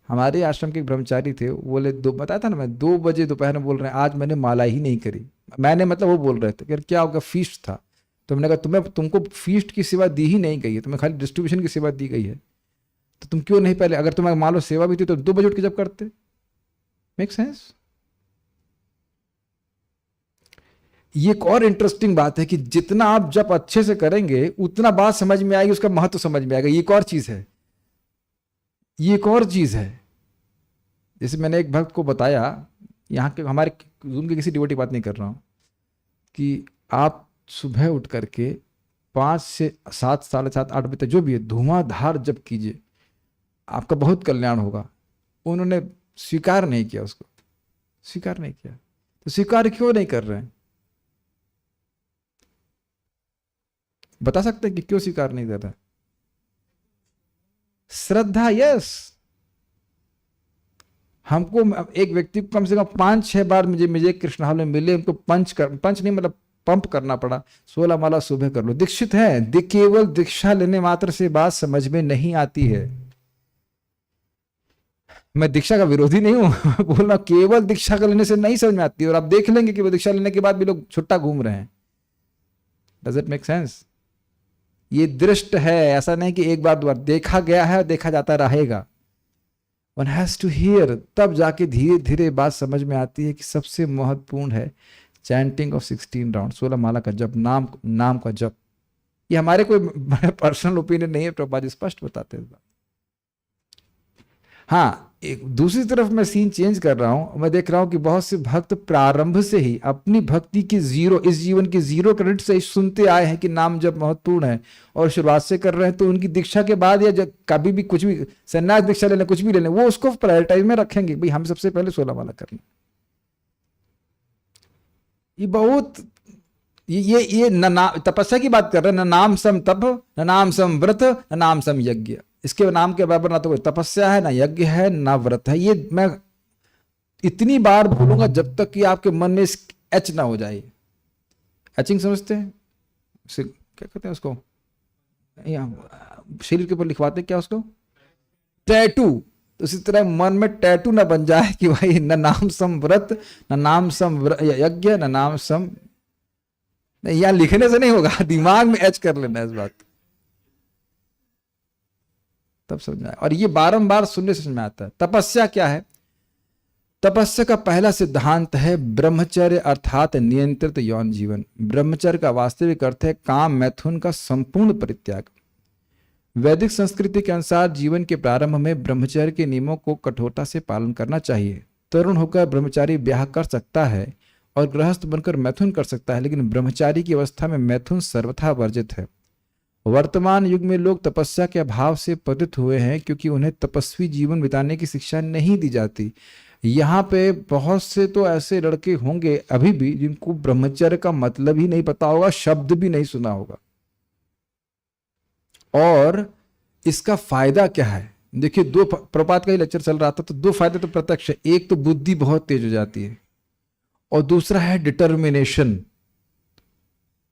हमारे आश्रम के एक ब्रह्मचारी थे, वो बोले, दो बताया था ना मैं, 2 बजे दोपहर में बोल रहे हैं आज मैंने माला ही नहीं करी। मैंने मतलब वो बोल रहे थे कि क्या होगा, फीस्ट था। तो मैंने कहा तुम्हें, तुमको फीस्ट की सेवा दी ही नहीं गई है, तुम्हें खाली डिस्ट्रीब्यूशन की सेवा दी गई है, तो तुम क्यों नहीं पहले, अगर तुम्हें मान लो सेवा भी थी तो 2 बजे उठ के जब करते। Make sense. ये एक और इंटरेस्टिंग बात है कि जितना आप जब अच्छे से करेंगे उतना बात समझ में आएगी, उसका महत्व समझ में आएगा। ये एक और चीज है, ये एक और चीज है। जैसे मैंने एक भक्त को बताया, यहाँ के हमारे जूम के किसी डिवोटी बात नहीं कर रहा हूँ, कि आप सुबह उठ करके 5 से 7, 7:30, 8 बजे तक जो भी है धुआंधार जब कीजिए, आपका बहुत कल्याण होगा। उन्होंने स्वीकार नहीं किया, उसको स्वीकार नहीं किया। तो स्वीकार क्यों नहीं कर रहे हैं, बता सकते हैं कि क्यों स्वीकार नहीं कर रहा? श्रद्धा। यस, हमको एक व्यक्ति को कम से कम 5-6 बार मुझे कृष्ण हॉल में मिले, उनको पंच नहीं मतलब पंप करना पड़ा, 16 माला सुबह कर लो। दीक्षित है, केवल दीक्षा लेने मात्र से बात समझ में नहीं आती है। मैं दीक्षा का विरोधी नहीं हूं बोल रहा केवल दीक्षा का लेने से नहीं समझ में आती, और आप देख लेंगे कि वो दीक्षा लेने के बाद भी लोग छुट्टा घूम रहे हैं। Does it make sense? ये दृष्ट है, ऐसा नहीं कि एक बार 2 बार देखा गया है, देखा जाता रहेगा। वन हैज टू हियर, तब जाके धीरे धीरे बात समझ में आती है कि सबसे महत्वपूर्ण है चैंटिंग ऑफ 16 राउंड, 16 माला का जप, नाम का जप। ये हमारे कोई पर्सनल ओपिनियन नहीं है, प्रभुपाद जी स्पष्ट बताते हैं। हाँ, एक दूसरी तरफ मैं सीन चेंज कर रहा हूं, मैं देख रहा हूं कि बहुत से भक्त प्रारंभ से ही अपनी भक्ति की जीरो, इस जीवन की जीरो क्रेडिट से ही सुनते आए हैं कि नाम जब महत्वपूर्ण है, और शुरुआत से कर रहे हैं। तो उनकी दीक्षा के बाद या जब कभी भी कुछ भी संन्यास दीक्षा ले लें, कुछ भी ले लें, वो उसको प्रायोरिटाइज में रखेंगे, भाई हम सबसे पहले 16 माला करना। ये बहुत ये तपस्या की बात कर रहे हैं, न नाम सम तप, न नाम सम व्रत, न नाम सम यज्ञ। इसके नाम के बराबर ना तो कोई तपस्या है, ना यज्ञ है, ना व्रत है। ये मैं इतनी बार बोलूंगा जब तक कि आपके मन में एच ना हो जाए। एचिंग समझते हैं? क्या कहते हैं उसको, शरीर के ऊपर लिखवाते हैं क्या उसको, टैटू। तो इसी तरह मन में टैटू ना बन जाए कि भाई न नाम सम व्रत, न नाम सम यज्ञ, न नाम सम। यहां लिखने से नहीं होगा, दिमाग में एच कर लेना इस बात, तब समझ में आए। और ये बारंबार सुनने से समझ में आता है। तपस्या क्या है? तपस्या का पहला सिद्धांत है ब्रह्मचर्य, अर्थात नियंत्रित यौन जीवन। ब्रह्मचर्य का वास्तविक अर्थ है काम मैथुन का संपूर्ण परित्याग। वैदिक संस्कृति के अनुसार जीवन के प्रारंभ में ब्रह्मचर्य के नियमों को कठोरता से पालन करना चाहिए। तरुण होकर ब्रह्मचारी ब्याह कर सकता है और गृहस्थ बनकर मैथुन कर सकता है, लेकिन ब्रह्मचारी की अवस्था में मैथुन सर्वथा वर्जित है। वर्तमान युग में लोग तपस्या के अभाव से पतित हुए हैं क्योंकि उन्हें तपस्वी जीवन बिताने की शिक्षा नहीं दी जाती। यहाँ पे बहुत से तो ऐसे लड़के होंगे अभी भी जिनको ब्रह्मचर्य का मतलब ही नहीं पता होगा, शब्द भी नहीं सुना होगा। और इसका फायदा क्या है? देखिए, प्रपात का ही लेक्चर चल रहा था, तो 2 फायदे तो प्रत्यक्ष है। एक तो बुद्धि बहुत तेज हो जाती है, और दूसरा है डिटर्मिनेशन।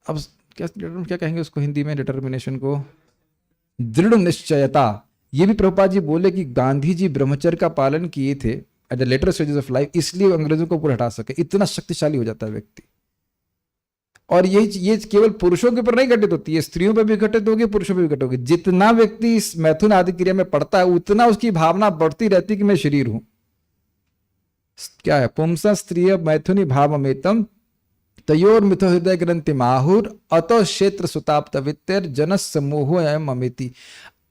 अब क्या कहेंगे उसको हिंदी में, डिटर्मिनेशन को? दृढ़ निश्चयता। ये भी प्रभुपाद जी बोले कि गांधी जी ब्रह्मचर्य का पालन किए थे at the later stages of life, इसलिए अंग्रेजों को पूरा हटा सके। इतना शक्तिशाली हो जाता है व्यक्ति। और ये केवल पुरुषों के ऊपर नहीं घटित होती है, स्त्रियों पर भी घटित होगी, पुरुषों पर भी घटित होगी। जितना व्यक्ति इस मैथुन आदि क्रिया में पड़ता है, उतना उसकी भावना बढ़ती रहती है कि मैं शरीर हूं। क्या है? पुंसा स्त्रिय मैथुनी भावमेतम तयोर मिथो हृदय ग्रंथि माहुर अतो क्षेत्र सुताप्तवित्तर जनस समूहो एवं अमिति।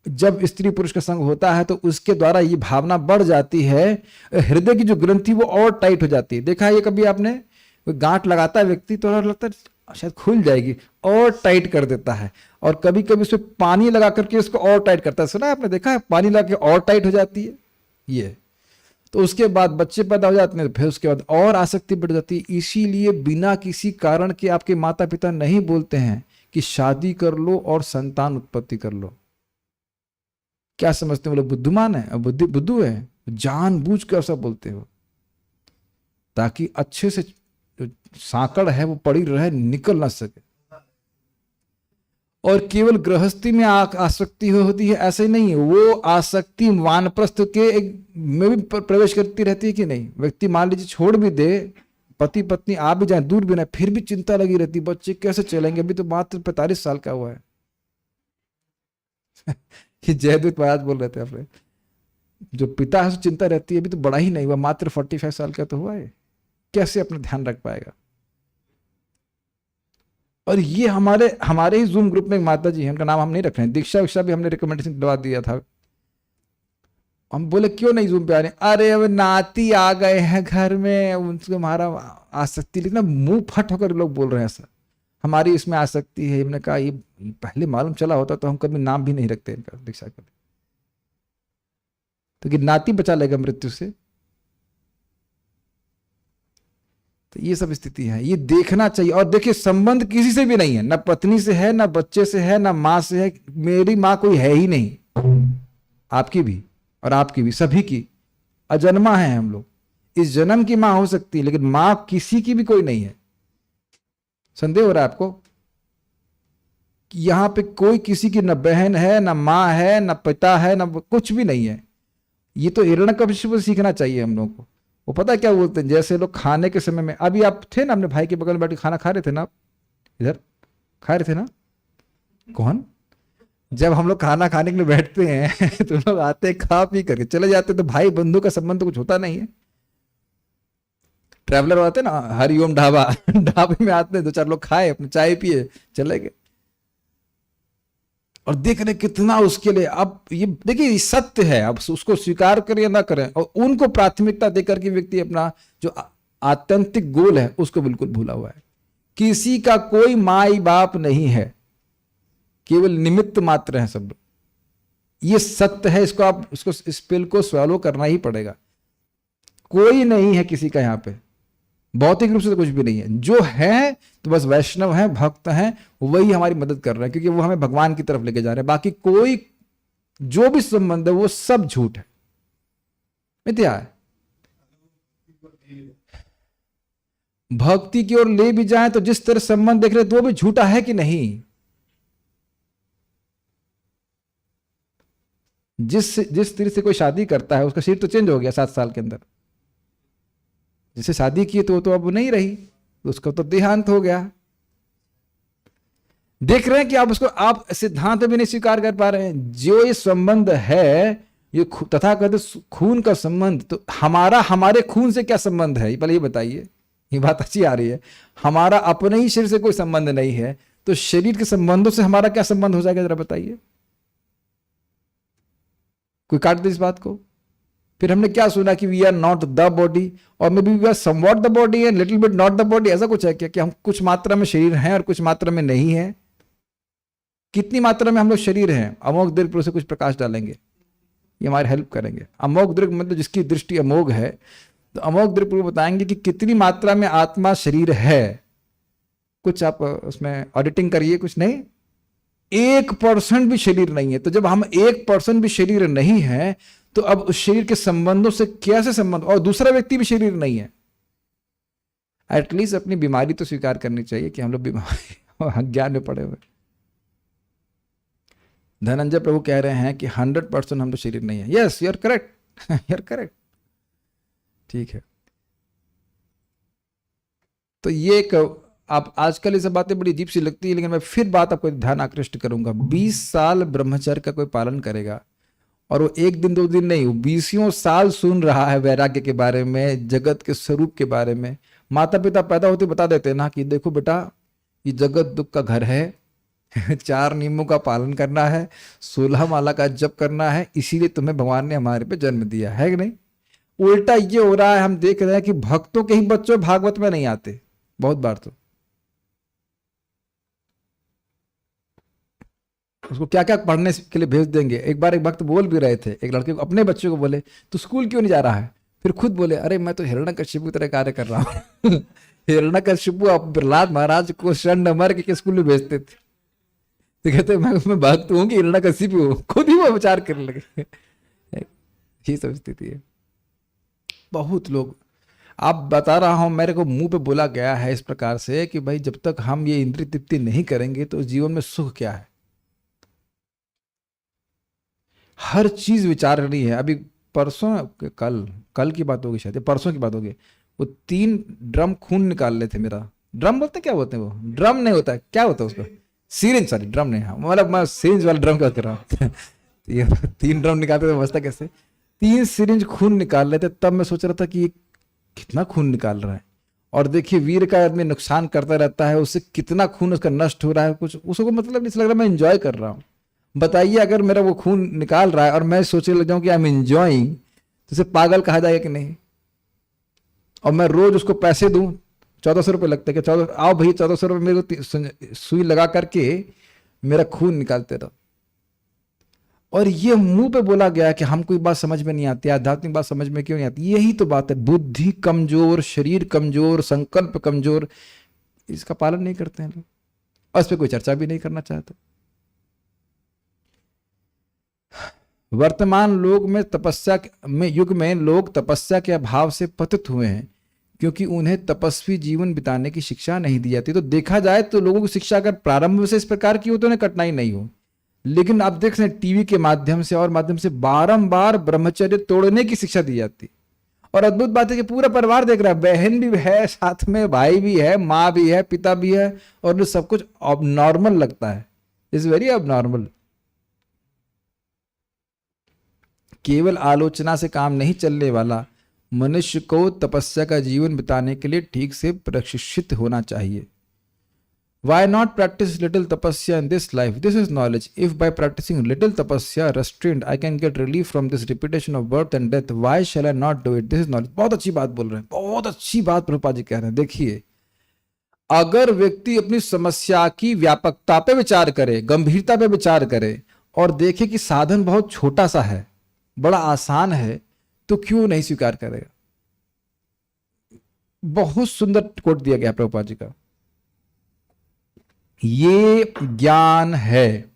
जब स्त्री पुरुष का संग होता है तो उसके द्वारा ये भावना बढ़ जाती है, हृदय की जो ग्रंथि वो और टाइट हो जाती है। देखा है ये कभी आपने? गांठ लगाता है व्यक्ति तो लगता है शायद खुल जाएगी, और टाइट कर देता है। और कभी कभी उसमें पानी लगा करके उसको और टाइट करता है। सुना है आपने? देखा है? पानी लगा के और टाइट हो जाती है। ये तो उसके बाद बच्चे पैदा हो जाते हैं, तो फिर उसके बाद और आसक्ति बढ़ जाती है। इसीलिए बिना किसी कारण के आपके माता पिता नहीं बोलते हैं कि शादी कर लो और संतान उत्पत्ति कर लो। क्या समझते हैं वो लोग बुद्धिमान है, बुद्धू है, जानबूझ कर सब बोलते हो ताकि अच्छे से जो सांकड़ है वो पड़ी रहे, निकल ना सके। और केवल गृहस्थी में आसक्ति होती है ऐसे नहीं है, वो आसक्ति वानप्रस्थ के एक में भी प्रवेश करती रहती है कि नहीं। व्यक्ति मान लीजिए छोड़ भी दे, पति पत्नी आ भी जाए, दूर भी ना, फिर भी चिंता लगी रहती, बच्चे कैसे चलेंगे, अभी तो मात्र 45 साल का हुआ है। ये जयदूत महाराज बोल रहे थे अपने, जो पिता है चिंता रहती है, अभी तो बड़ा ही नहीं हुआ, मात्र 45 साल का तो हुआ है, कैसे अपना ध्यान रख पाएगा। और ये हमारे ही जूम ग्रुप में एक माता जी है, उनका नाम हम नहीं रख रहे हैं, दीक्षा विक्षा भी हमने रिकमेंडेशन दिलवा दिया था। हम बोले क्यों नहीं जूम पे आ रहे, अरे अब नाती आ गए हैं घर में, उनसे हमारा आसक्ति, लेकिन मुंह फट होकर लोग बोल रहे हैं ऐसा, हमारी इसमें आसक्ति है। हमने कहा ये पहले मालूम चला होता तो हम कभी नाम भी नहीं रखते इनका दीक्षा कर, तो कि नाती बचा लेगा मृत्यु से। तो ये सब स्थिति है, ये देखना चाहिए। और देखिए संबंध किसी से भी नहीं है, ना पत्नी से है, ना बच्चे से है, ना माँ से है। मेरी माँ कोई है ही नहीं, आपकी भी और आपकी भी, सभी की अजन्मा है हम लोग। इस जन्म की माँ हो सकती है, लेकिन माँ किसी की भी कोई नहीं है। संदेह हो रहा है आपको? यहां पे कोई किसी की न बहन है, न माँ है, न पिता है, न कुछ भी नहीं है। ये तो हिरण्यकशिपु से सीखना चाहिए हम लोग को। वो पता क्या बोलते हैं, जैसे लोग खाने के समय में, अभी आप थे ना अपने भाई के बगल में बैठ के खाना खा रहे थे ना, इधर खा रहे थे ना, कौन? जब हम लोग खाना खाने के लिए बैठते हैं तो लोग आते हैं, खा पी करके चले जाते, तो भाई बंधु का संबंध तो कुछ होता नहीं है। ट्रैवलर आते ना, हरिओम ढाबा, ढाबे में आते हैं, दो चार लोग खाए, अपने चाय पिए, चले गए। और देख रहे कितना उसके लिए, अब ये देखिए सत्य है, अब उसको स्वीकार करें या ना करें, और उनको प्राथमिकता देकर के व्यक्ति अपना जो आत्यंतिक गोल है उसको बिल्कुल भूला हुआ है। किसी का कोई माई बाप नहीं है, केवल निमित्त मात्र हैं सब लोग। ये सत्य है, इसको आप इस पिल को स्वैलो करना ही पड़ेगा। कोई नहीं है किसी का यहाँ पे, भौतिक रूप से तो कुछ भी नहीं है। जो है तो बस वैष्णव हैं, भक्त हैं, वही हमारी मदद कर रहे हैं, क्योंकि वो हमें भगवान की तरफ लेके जा रहे हैं। बाकी कोई जो भी संबंध है वो सब झूठ है, मिथ्या है। भक्ति की ओर ले भी जाए तो जिस तरह संबंध देख रहे तो वो भी झूठा है कि नहीं। जिस तरह से कोई शादी करता है उसका शरीर तो चेंज हो गया 7 साल के अंदर। जिसे शादी की तो अब नहीं रही, उसका तो देहांत हो गया। देख रहे हैं कि आप उसको, आप सिद्धांत भी नहीं स्वीकार कर पा रहे हैं। जो ये संबंध है, ये तथा कहते खून का संबंध, तो हमारे खून से क्या संबंध है, पहले ये बताइए। ये बात अच्छी आ रही है। हमारा अपने ही शरीर से कोई संबंध नहीं है, तो शरीर के संबंधों से हमारा क्या संबंध हो जाएगा, जरा बताइए। कोई काट दे इस बात को। फिर हमने क्या सुना कि we are not the body, और maybe we are somewhat the body and little bit not the body. ऐसा कुछ है क्या कि हम कुछ मात्रा में शरीर हैं और कुछ मात्रा में नहीं है? कितनी मात्रा में हम लोग शरीर हैं? अमोघ दीर्घ से कुछ प्रकाश डालेंगे, ये हमारी हेल्प करेंगे। अमोघ दीर्घ मतलब जिसकी दृष्टि अमोघ है, तो अमोघ दीर्घ बताएंगे कि कितनी मात्रा में आत्मा शरीर है। कुछ आप उसमें ऑडिटिंग करिए, कुछ नहीं, 1% भी शरीर नहीं है। तो जब हम 1% भी शरीर नहीं है, तो अब उस शरीर के संबंधों से कैसे संबंध, और दूसरा व्यक्ति भी शरीर नहीं है। एटलीस्ट अपनी बीमारी तो स्वीकार करनी चाहिए कि हम लोग बीमारी अज्ञान में पड़े हुए। धनंजय प्रभु कह रहे हैं कि 100% हम लोग शरीर नहीं है। Yes, you are correct, you are correct, ठीक है। तो ये आप आजकल ये सब बातें बड़ी अजीब सी लगती है, लेकिन मैं फिर बात आपको ध्यान आकृष्ट करूंगा। 20 साल ब्रह्मचर्य का कोई पालन करेगा, और वो 1 दिन 2 दिन नहीं, वो 20 साल सुन रहा है वैराग्य के बारे में, जगत के स्वरूप के बारे में। माता पिता पैदा होते बता देते हैं ना कि देखो बेटा, ये जगत दुख का घर है, 4 नियमों का पालन करना है, 16 माला का जप करना है, इसीलिए तुम्हें भगवान ने हमारे पे जन्म दिया है कि नहीं। उल्टा ये हो रहा है, हम देख रहे हैं कि भक्तों के ही बच्चों भागवत में नहीं आते बहुत बार। तो उसको क्या क्या पढ़ने के लिए भेज देंगे। एक बार एक भक्त बोल भी रहे थे, एक लड़के को, अपने बच्चे को बोले, तू स्कूल क्यों नहीं जा रहा है? फिर खुद बोले अरे मैं तो हिरण्यकशिपु की तरह कार्य कर रहा हूँ। हिरण्यकशिपु अब प्रहलाद महाराज को शरण मर के स्कूल में भेजते थे, तो कहते मैं उसमें भक्त हूँ कि हिरण्यकशिपु हूँ, खुद ही वो विचार करने लगे। ये सब स्थिति है। बहुत लोग, आप बता रहा हूं, मेरे को मुंह पे बोला गया है इस प्रकार से कि भाई जब तक हम ये इंद्रिय तृप्ति नहीं करेंगे तो जीवन में सुख क्या है। हर चीज विचार करनी है। अभी परसों कल की बात होगी, शायद परसों की बात होगी, वो 3 ड्रम खून निकाल रहे थे मेरा। ड्रम बोलते क्या बोलते हैं वो, ड्रम नहीं होता है, क्या होता है उसको, सीरिंज, सॉरी ड्रम नहीं, हाँ मतलब मैं सीरिंज वाला ड्रम क्या कर रहा हूँ। ये 3 ड्रम निकालते थे, बचता कैसे, 3 सीरिंज खून निकाल रहे थे। तब मैं सोच रहा था कि ये कितना खून निकाल रहा है, और देखिए वीर का आदमी नुकसान करता रहता है, उससे कितना खून उसका नष्ट हो रहा है, कुछ उसको मतलब नहीं लग रहा, मैं एंजॉय कर रहा हूँ। बताइए अगर मेरा वो खून निकाल रहा है और मैं सोचने लग जाऊं कि आई एम एंजॉइंग, तो उसे पागल कहा जाएगा कि नहीं। और मैं रोज उसको पैसे दूं, 1400 रुपये लगते हैं, कि 14, आओ भैया 1400 रुपये मेरे को सुई लगा करके मेरा खून निकालते रहो। और ये मुंह पे बोला गया कि हमको ये बात समझ में नहीं आती, आध्यात्मिक बात समझ में क्यों नहीं आती। यही तो बात है, बुद्धि कमजोर, शरीर कमजोर, संकल्प कमजोर, इसका पालन नहीं करते हैं लोग, और इस पर कोई चर्चा भी नहीं करना चाहते। वर्तमान लोग में तपस्या में युग में लोग तपस्या के अभाव से पतित हुए हैं, क्योंकि उन्हें तपस्वी जीवन बिताने की शिक्षा नहीं दी जाती। तो देखा जाए तो लोगों की शिक्षा अगर प्रारंभ से इस प्रकार की हो तो उन्हें कठिनाई नहीं हो, लेकिन आप देख रहे हैं टीवी के माध्यम से और माध्यम से बारंबार ब्रह्मचर्य तोड़ने की शिक्षा दी जाती। और अद्भुत बात है कि पूरा परिवार देख रहा है, बहन भी है साथ में, भाई भी है, माँ भी है, पिता भी है, और सब कुछ अब नॉर्मल लगता है, इज वेरी अब नॉर्मल। केवल आलोचना से काम नहीं चलने वाला, मनुष्य को तपस्या का जीवन बिताने के लिए ठीक से प्रशिक्षित होना चाहिए। Why not practice little tapasya in this life? This is knowledge. If by practicing little tapasya restraint I can get relief from this repetition of birth and death, why shall I not do it? This is knowledge. बहुत अच्छी बात बोल रहे हैं, बहुत अच्छी बात प्रभुपाद जी कह रहे हैं। देखिए, अगर व्यक्ति अपनी समस्या की व्यापकता पे विचार करे, गंभीरता पे विचार करे, और देखे कि साधन बहुत छोटा सा है, बड़ा आसान है, तो क्यों नहीं स्वीकार करेगा। बहुत सुंदर कोट दिया गया प्रभुपाद जी का, ये ज्ञान है।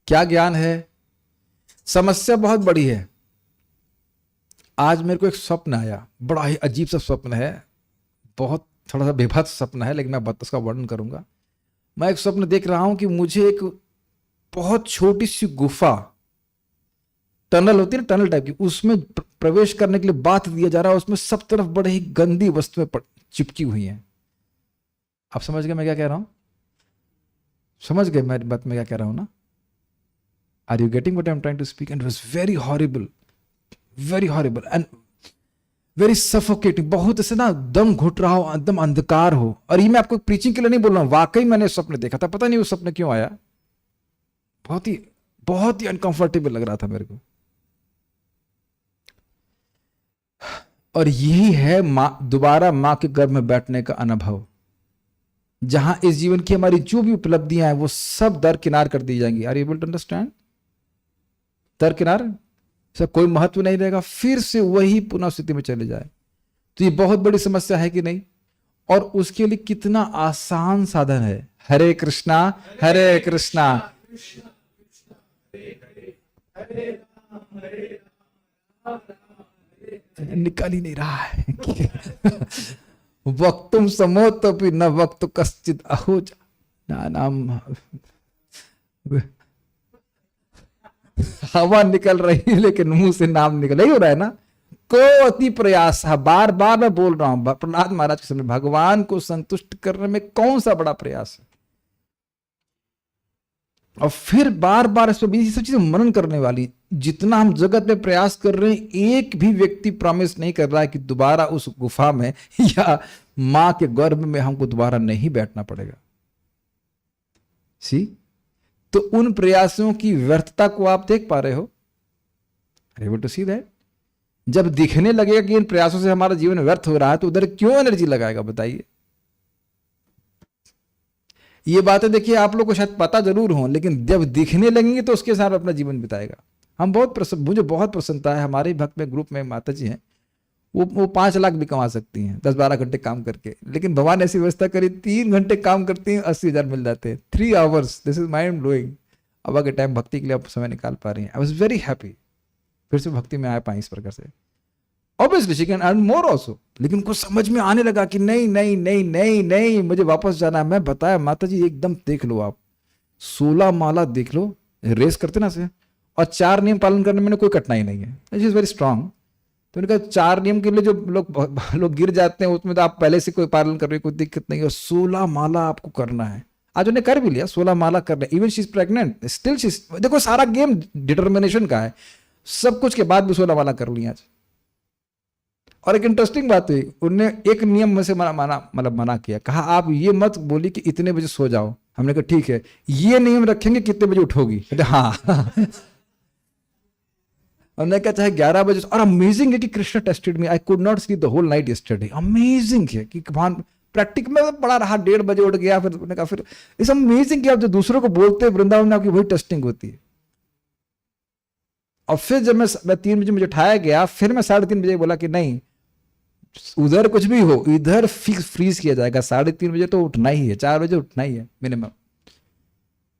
क्या ज्ञान है? समस्या बहुत बड़ी है। आज मेरे को एक स्वप्न आया, बड़ा ही अजीब सा स्वप्न है, बहुत थोड़ा सा बेभत्स स्वप्न है, लेकिन मैं उसका वर्णन करूंगा। मैं एक स्वप्न देख रहा हूं कि मुझे एक बहुत छोटी सी गुफा, टनल होती है ना, टनल टाइप की, उसमें प्रवेश करने के लिए बात दिया जा रहा है। उसमें सब तरफ बड़े ही गंदी वस्तुएं चिपकी हुई हैं। आप समझ गए मैं क्या कह रहा हूं? समझ गए मेरी बात में क्या कह रहा हूं ना? Are you getting what I am trying to speak? And it was very horrible and very suffocating. बहुत ऐसे ना दम घुट रहा हो, एकदम अंधकार हो। और ये मैं आपको प्रीचिंग के लिए नहीं बोल रहा हूं, वाकई मैंने स्वप्न देखा था, पता नहीं वो स्वप्न क्यों आया, बहुत ही अनकंफर्टेबल लग रहा था मेरे को। और यही है दोबारा मां के गर्भ में बैठने का अनुभव, जहां इस जीवन की हमारी जो भी उपलब्धियां हैं वो सब दरकिनार कर दी जाएंगी। Are you able to understand? दरकिनार, सब कोई महत्व नहीं रहेगा, फिर से वही पुनः स्थिति में चले जाए। तो ये बहुत बड़ी समस्या है कि नहीं? और उसके लिए कितना आसान साधन है। हरे कृष्णा हरे कृष्णा, निकल ही नहीं रहा है। वक्तुम समोतपि न वक्त कश्चित अहोज नाम, हवा निकल रही है लेकिन मुंह से नाम निकल ही हो रहा है ना। को अति प्रयास है, बार बार मैं बोल रहा हूं प्रहलाद महाराज के सामने, भगवान को संतुष्ट करने में कौन सा बड़ा प्रयास है। और फिर बार बार इस पर ये सब चीजें मनन करने वाली। जितना हम जगत में प्रयास कर रहे हैं, एक भी व्यक्ति प्रॉमिस नहीं कर रहा है कि दोबारा उस गुफा में या मां के गर्भ में हमको दोबारा नहीं बैठना पड़ेगा। सी, तो उन प्रयासों की व्यर्थता को आप देख पा रहे हो? Able to see that? जब दिखने लगेगा कि इन प्रयासों से हमारा जीवन व्यर्थ हो रहा है, तो उधर क्यों एनर्जी लगाएगा बताइए? ये बातें देखिए आप लोग को शायद पता जरूर हो, लेकिन जब दिखने लगेंगे तो उसके साथ अपना जीवन बिताएगा। हम बहुत प्रसन्न, मुझे बहुत प्रसन्नता है, हमारे भक्त में ग्रुप में माता जी हैं, वो 5 लाख भी कमा सकती हैं 10-12 घंटे काम करके, लेकिन भगवान ऐसी व्यवस्था करी 3 घंटे काम करती हैं 80,000 मिल जाते हैं, 3 hours. This is mind blowing. अब आगे टाइम भक्ति के लिए आप समय निकाल पा रही हैं। आई वॉज वेरी हैप्पी, फिर से भक्ति में आ पाए इस प्रकार से। Obviously she can earn more also, लेकिन उनको समझ में आने लगा कि नहीं नहीं नहीं नहीं नहीं, मुझे वापस जाना है। मैं बताया माता जी एकदम देख लो, आप 16 माला देख लो, रेस करते ना से, और 4 नियम पालन करने में कोई कठिनाई नहीं है। It is very strong. तो उन्होंने कहा 4 नियम के लिए जो लोग गिर जाते हैं उसमें तो आप पहले से कोई पालन कर रहे हो, कोई दिक्कत नहीं है। 16 माला आपको करना है। आज उन्हें कर भी लिया, 16 माला करना है। Even she is pregnant still she, देखो सारा गेम डिटर्मिनेशन का है, सब कुछ के बाद भी 16 माला कर लिया आज। और एक इंटरेस्टिंग बात हुई, उनने एक नियम में से मना किया, कहा आप ये मत बोली कि इतने बजे सो जाओ। हमने कहा ठीक है, ये नियम रखेंगे कितने बजे उठोगी। हाँ उन्होंने कहा चाहे 11 बजे। और अमेजिंग है कि Krishna tested me, I could not sleep the whole night yesterday. Amazing है कि भगवान प्रैक्टिक में पड़ा रहा, 1:30 बजे उठ गया। फिर उन्होंने कहा फिर इट्स अमेजिंग कि आप जो दूसरों को बोलते हैं वृंदावन में आपकी वही टेस्टिंग होती है। और फिर जब मैं 3 बजे मुझे उठाया गया, फिर मैं 3:30 बजे बोला कि नहीं, उधर कुछ भी हो इधर फिक्स फ्रीज किया जाएगा, 3:30 बजे तो उठना ही है, 4 बजे उठना ही है मिनिमम। और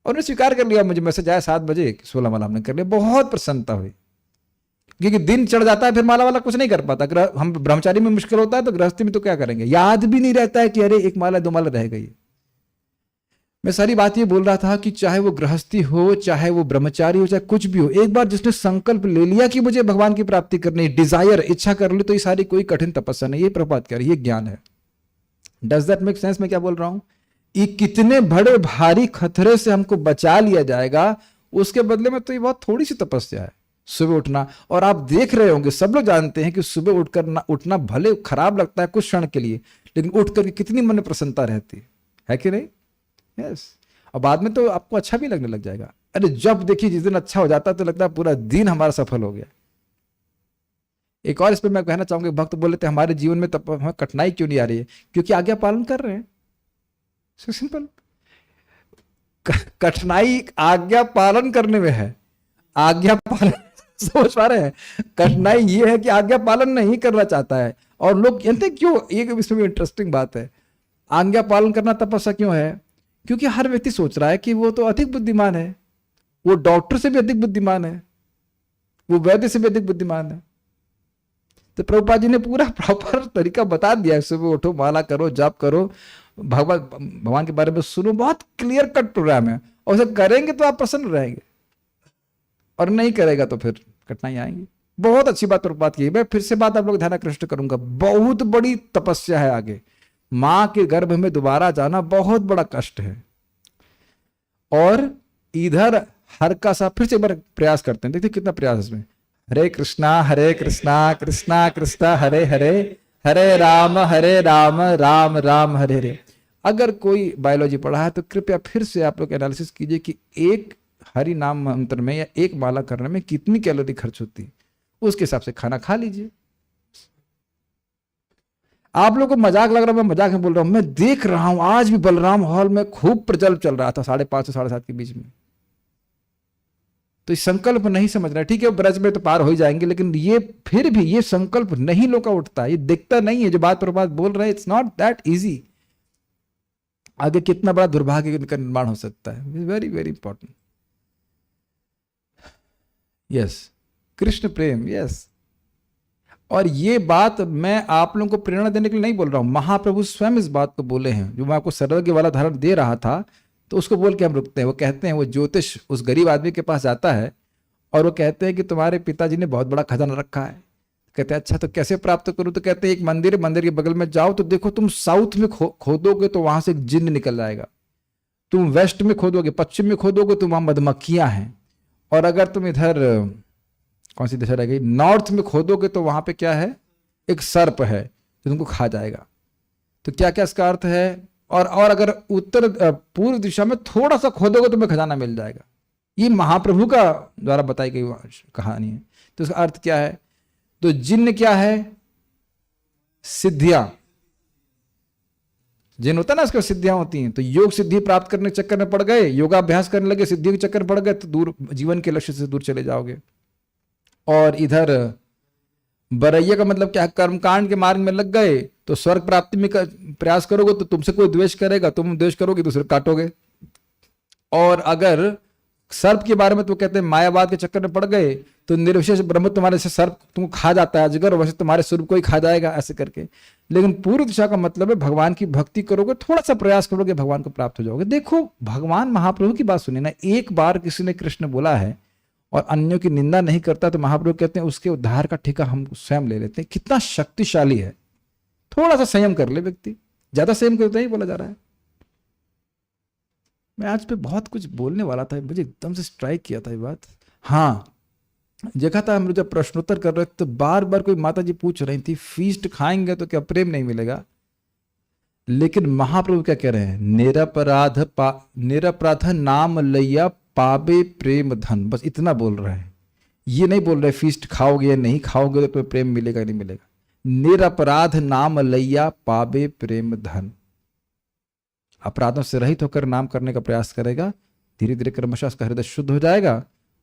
उन्होंने स्वीकार कर लिया, मुझे मैसेज आया 7 बजे 16 माला हमने कर लिया। बहुत प्रसन्नता हुई, क्योंकि दिन चढ़ जाता है फिर माला वाला कुछ नहीं कर पाता। हम ब्रह्मचारी में मुश्किल होता है तो गृहस्थी में तो क्या करेंगे, याद भी नहीं रहता है कि अरे 1 माला 2 माला रह गई। मैं सारी बात ये बोल रहा था कि चाहे वो गृहस्थी हो, चाहे वो ब्रह्मचारी हो, चाहे कुछ भी हो, एक बार जिसने संकल्प ले लिया कि मुझे भगवान की प्राप्ति करनी, डिजायर, इच्छा कर ली, तो ये सारी कोई कठिन तपस्या नहीं। ये प्रभात कह रही है, ये ज्ञान है। Does that make sense? मैं क्या बोल रहा हूं? ये कितने बड़े भारी खतरे से हमको बचा लिया जाएगा, उसके बदले में तो ये बहुत थोड़ी सी तपस्या है, सुबह उठना। और आप देख रहे होंगे, सब लोग जानते हैं कि सुबह उठना भले खराब लगता है कुछ क्षण के लिए, लेकिन उठ करके कितनी मन में प्रसन्नता रहती है कि नहीं? यस। और बाद में तो आपको अच्छा भी लगने लग जाएगा। अरे जब देखिए जिस दिन अच्छा हो जाता है तो लगता है पूरा दिन हमारा सफल हो गया। एक और इस पर मैं कहना चाहूंगा, भक्त बोले थे हमारे जीवन में हमें कठिनाई क्यों नहीं आ रही है? क्योंकि आज्ञा पालन कर रहे हैं। So simple. कठिनाई आज्ञा पालन करने में है। आज्ञा पालन सोच पा रहे हैं? कठिनाई ये है कि आज्ञा पालन नहीं करना चाहता है। और लोग कहते हैं क्यों, ये इसमें इंटरेस्टिंग बात है, आज्ञा पालन करना तपस्या क्यों है? क्योंकि हर व्यक्ति सोच रहा है कि वो तो अधिक बुद्धिमान है, वो डॉक्टर से भी अधिक बुद्धिमान है, वो वैद्य से भी अधिक बुद्धिमान है। तो प्रभुपाद जी ने पूरा प्रॉपर तरीका बता दिया है, सुबह उठो, माला करो, जाप करो, भगवान के बारे में सुनो, बहुत क्लियर कट प्रोग्राम है। और उसे करेंगे तो आप प्रसन्न रहेंगे, और नहीं करेगा तो फिर कठिनाई आएंगी। बहुत अच्छी बात प्रभुपाद की। मैं फिर से बात आप लोग ध्यान आकृष्ट करूंगा, बहुत बड़ी तपस्या है आगे। मां के गर्भ में दोबारा जाना बहुत बड़ा कष्ट है। और इधर हर का सा फिर से एक बार प्रयास करते हैं, देखिए कितना प्रयास है इसमें। हरे कृष्णा कृष्णा कृष्णा हरे हरे, हरे राम राम राम हरे हरे। अगर कोई बायोलॉजी पढ़ा है तो कृपया फिर से आप लोग एनालिसिस कीजिए कि एक हरि नाम मंत्र में या एक माला करने में कितनी कैलोरी खर्च होती है, उसके हिसाब से खाना खा लीजिए। आप लोगों को मजाक लग रहा है, मैं मजाक में बोल रहा हूं, मैं देख रहा हूं आज भी बलराम हॉल में खूब प्रज्वल चल रहा था 5:30 से 7:30 के बीच में। तो इस संकल्प नहीं समझ रहा, ठीक है ब्रज में तो पार हो ही जाएंगे, लेकिन ये फिर भी ये संकल्प नहीं लोग का उठता, ये दिखता नहीं है। जो बात पर बात बोल रहे हैं, इट्स नॉट दैट इजी। आगे कितना बड़ा दुर्भाग्य का निर्माण हो सकता है। Very very important. Yes, Krishna Prem, yes. और ये बात मैं आप लोगों को प्रेरणा देने के लिए नहीं बोल रहा हूं, महाप्रभु स्वयं इस बात को बोले हैं। जो मैं आपको सर्वज्ञ वाला धारण दे रहा था तो उसको बोल के हम रुकते हैं। वो कहते हैं, वो ज्योतिष उस गरीब आदमी के पास जाता है और वो कहते हैं कि तुम्हारे पिताजी ने बहुत बड़ा खजाना रखा है। कहते हैं अच्छा तो कैसे प्राप्त करूं? तो कहते हैं एक मंदिर के बगल में जाओ तो देखो, तुम साउथ में खोदोगे तो वहां से एक जिन्न निकल जाएगा, तुम वेस्ट में खोदोगे, पश्चिम में खोदोगे तो वहां मधुमक्खियां हैं, और अगर तुम इधर कौन सी दिशा रह गई, नॉर्थ में खोदोगे तो वहां पे क्या है, एक सर्प है जो तुमको खा जाएगा। तो क्या क्या इसका अर्थ है? और अगर उत्तर पूर्व दिशा में थोड़ा सा खोदोगे तो तुम्हें खजाना मिल जाएगा। ये महाप्रभु का द्वारा बताई गई कहानी है। तो इसका अर्थ क्या है? तो जिन्न क्या है? सिद्धियां। जिन होता है ना, उसके सिद्धियां होती हैं। तो योग सिद्धि प्राप्त करने के चक्कर में पड़ गए, योगाभ्यास करने लगे, सिद्धि के चक्कर में पड़ गए, तो दूर जीवन के लक्ष्य से दूर चले जाओगे। और इधर बरैया का मतलब क्या, कर्मकांड के मार्ग में लग गए तो स्वर्ग प्राप्ति में प्रयास करोगे तो तुमसे कोई द्वेष करेगा, तुम द्वेष करोगे दूसरे काटोगे। और अगर सर्प के बारे में तो कहते हैं मायावाद के चक्कर में पड़ गए तो निर्विशेष ब्रह्म तुम्हारे से सर्प तुमको खा जाता है, अजगर वैसे तुम्हारे स्वरूप को ही खा जाएगा, ऐसे करके। लेकिन पूर्व दिशा का मतलब है भगवान की भक्ति करोगे, थोड़ा सा प्रयास करोगे, भगवान को प्राप्त हो जाओगे। देखो भगवान महाप्रभु की बात सुनिए ना, एक बार किसी ने कृष्ण बोला है और अन्यों की निंदा नहीं करता तो महाप्रभु कहते हैं उसके उद्धार का ठेका हम स्वयं ले लेते हैं। कितना शक्तिशाली है। थोड़ा सा संयम कर ले व्यक्ति, ज्यादा संयम करता ही बोला जा रहा है। मैं आज पे बहुत कुछ बोलने वाला था, मुझे एकदम से स्ट्राइक किया था ये बात। हाँ, देखा था हम लोग जब प्रश्नोत्तर कर रहे थे तो बार बार कोई माता जी पूछ रही थी फीस्ट खाएंगे तो क्या प्रेम नहीं मिलेगा। लेकिन महाप्रभु क्या कह रहे हैं, निरपराध नाम लैया पाबे प्रेम धन, बस इतना बोल रहे हैं। ये नहीं बोल रहे फीस्ट खाओगे या नहीं खाओगे तो प्रेम मिलेगा नहीं मिलेगा। निरपराध नाम लैया पाबे प्रेम धन, अपराधों से रहित होकर नाम करने का प्रयास करेगा, धीरे धीरे क्रमशः उसका हृदय शुद्ध हो जाएगा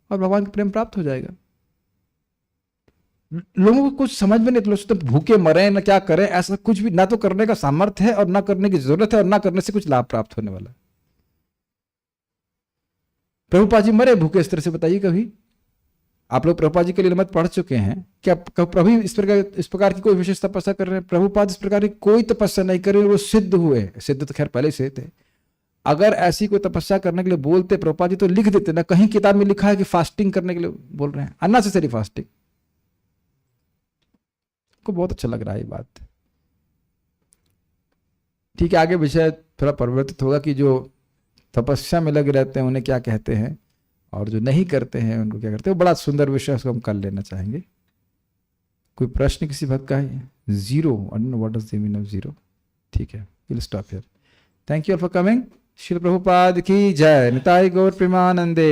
और भगवान का प्रेम प्राप्त हो जाएगा। लोगों को कुछ समझ में नहीं, तो लोग भूखे मरे ना क्या करें, ऐसा कुछ भी ना तो करने का सामर्थ्य है और ना करने की जरूरत है और ना करने से कुछ लाभ प्राप्त होने वाला। प्रभुपाद जी मरे भूखे इस तरह से, बताइए कभी आप लोग प्रभुपाद जी के लिए मत पढ़ चुके हैं क्या? प्रभु इस प्रकार की कोई विशेष तपस्या कर रहे हैं? प्रभुपाद इस प्रकार की कोई तपस्या नहीं कर रहे, वो सिद्ध हुए। सिद्ध तो खैर पहले से थे। अगर ऐसी कोई तपस्या करने के लिए बोलते प्रभुपाद जी तो लिख देते ना, कहीं किताब में लिखा है कि फास्टिंग करने के लिए बोल रहे हैं, अननेसेसरी फास्टिंग। को बहुत अच्छा लग रहा है ये बात। ठीक है, आगे विषय थोड़ा परिवर्तित होगा कि जो तपस्या में लगे रहते हैं उन्हें क्या कहते हैं और जो नहीं करते हैं उनको क्या करते हैं। बड़ा सुंदर विषय, उसको हम कल लेना चाहेंगे। कोई प्रश्न किसी भक्त का है? Zero, I don't know what does the meaning of zero. ठीक है, will stop here. Thank you all for coming. Srila Prabhupada की जय। निताई गौर प्रेमानंदे।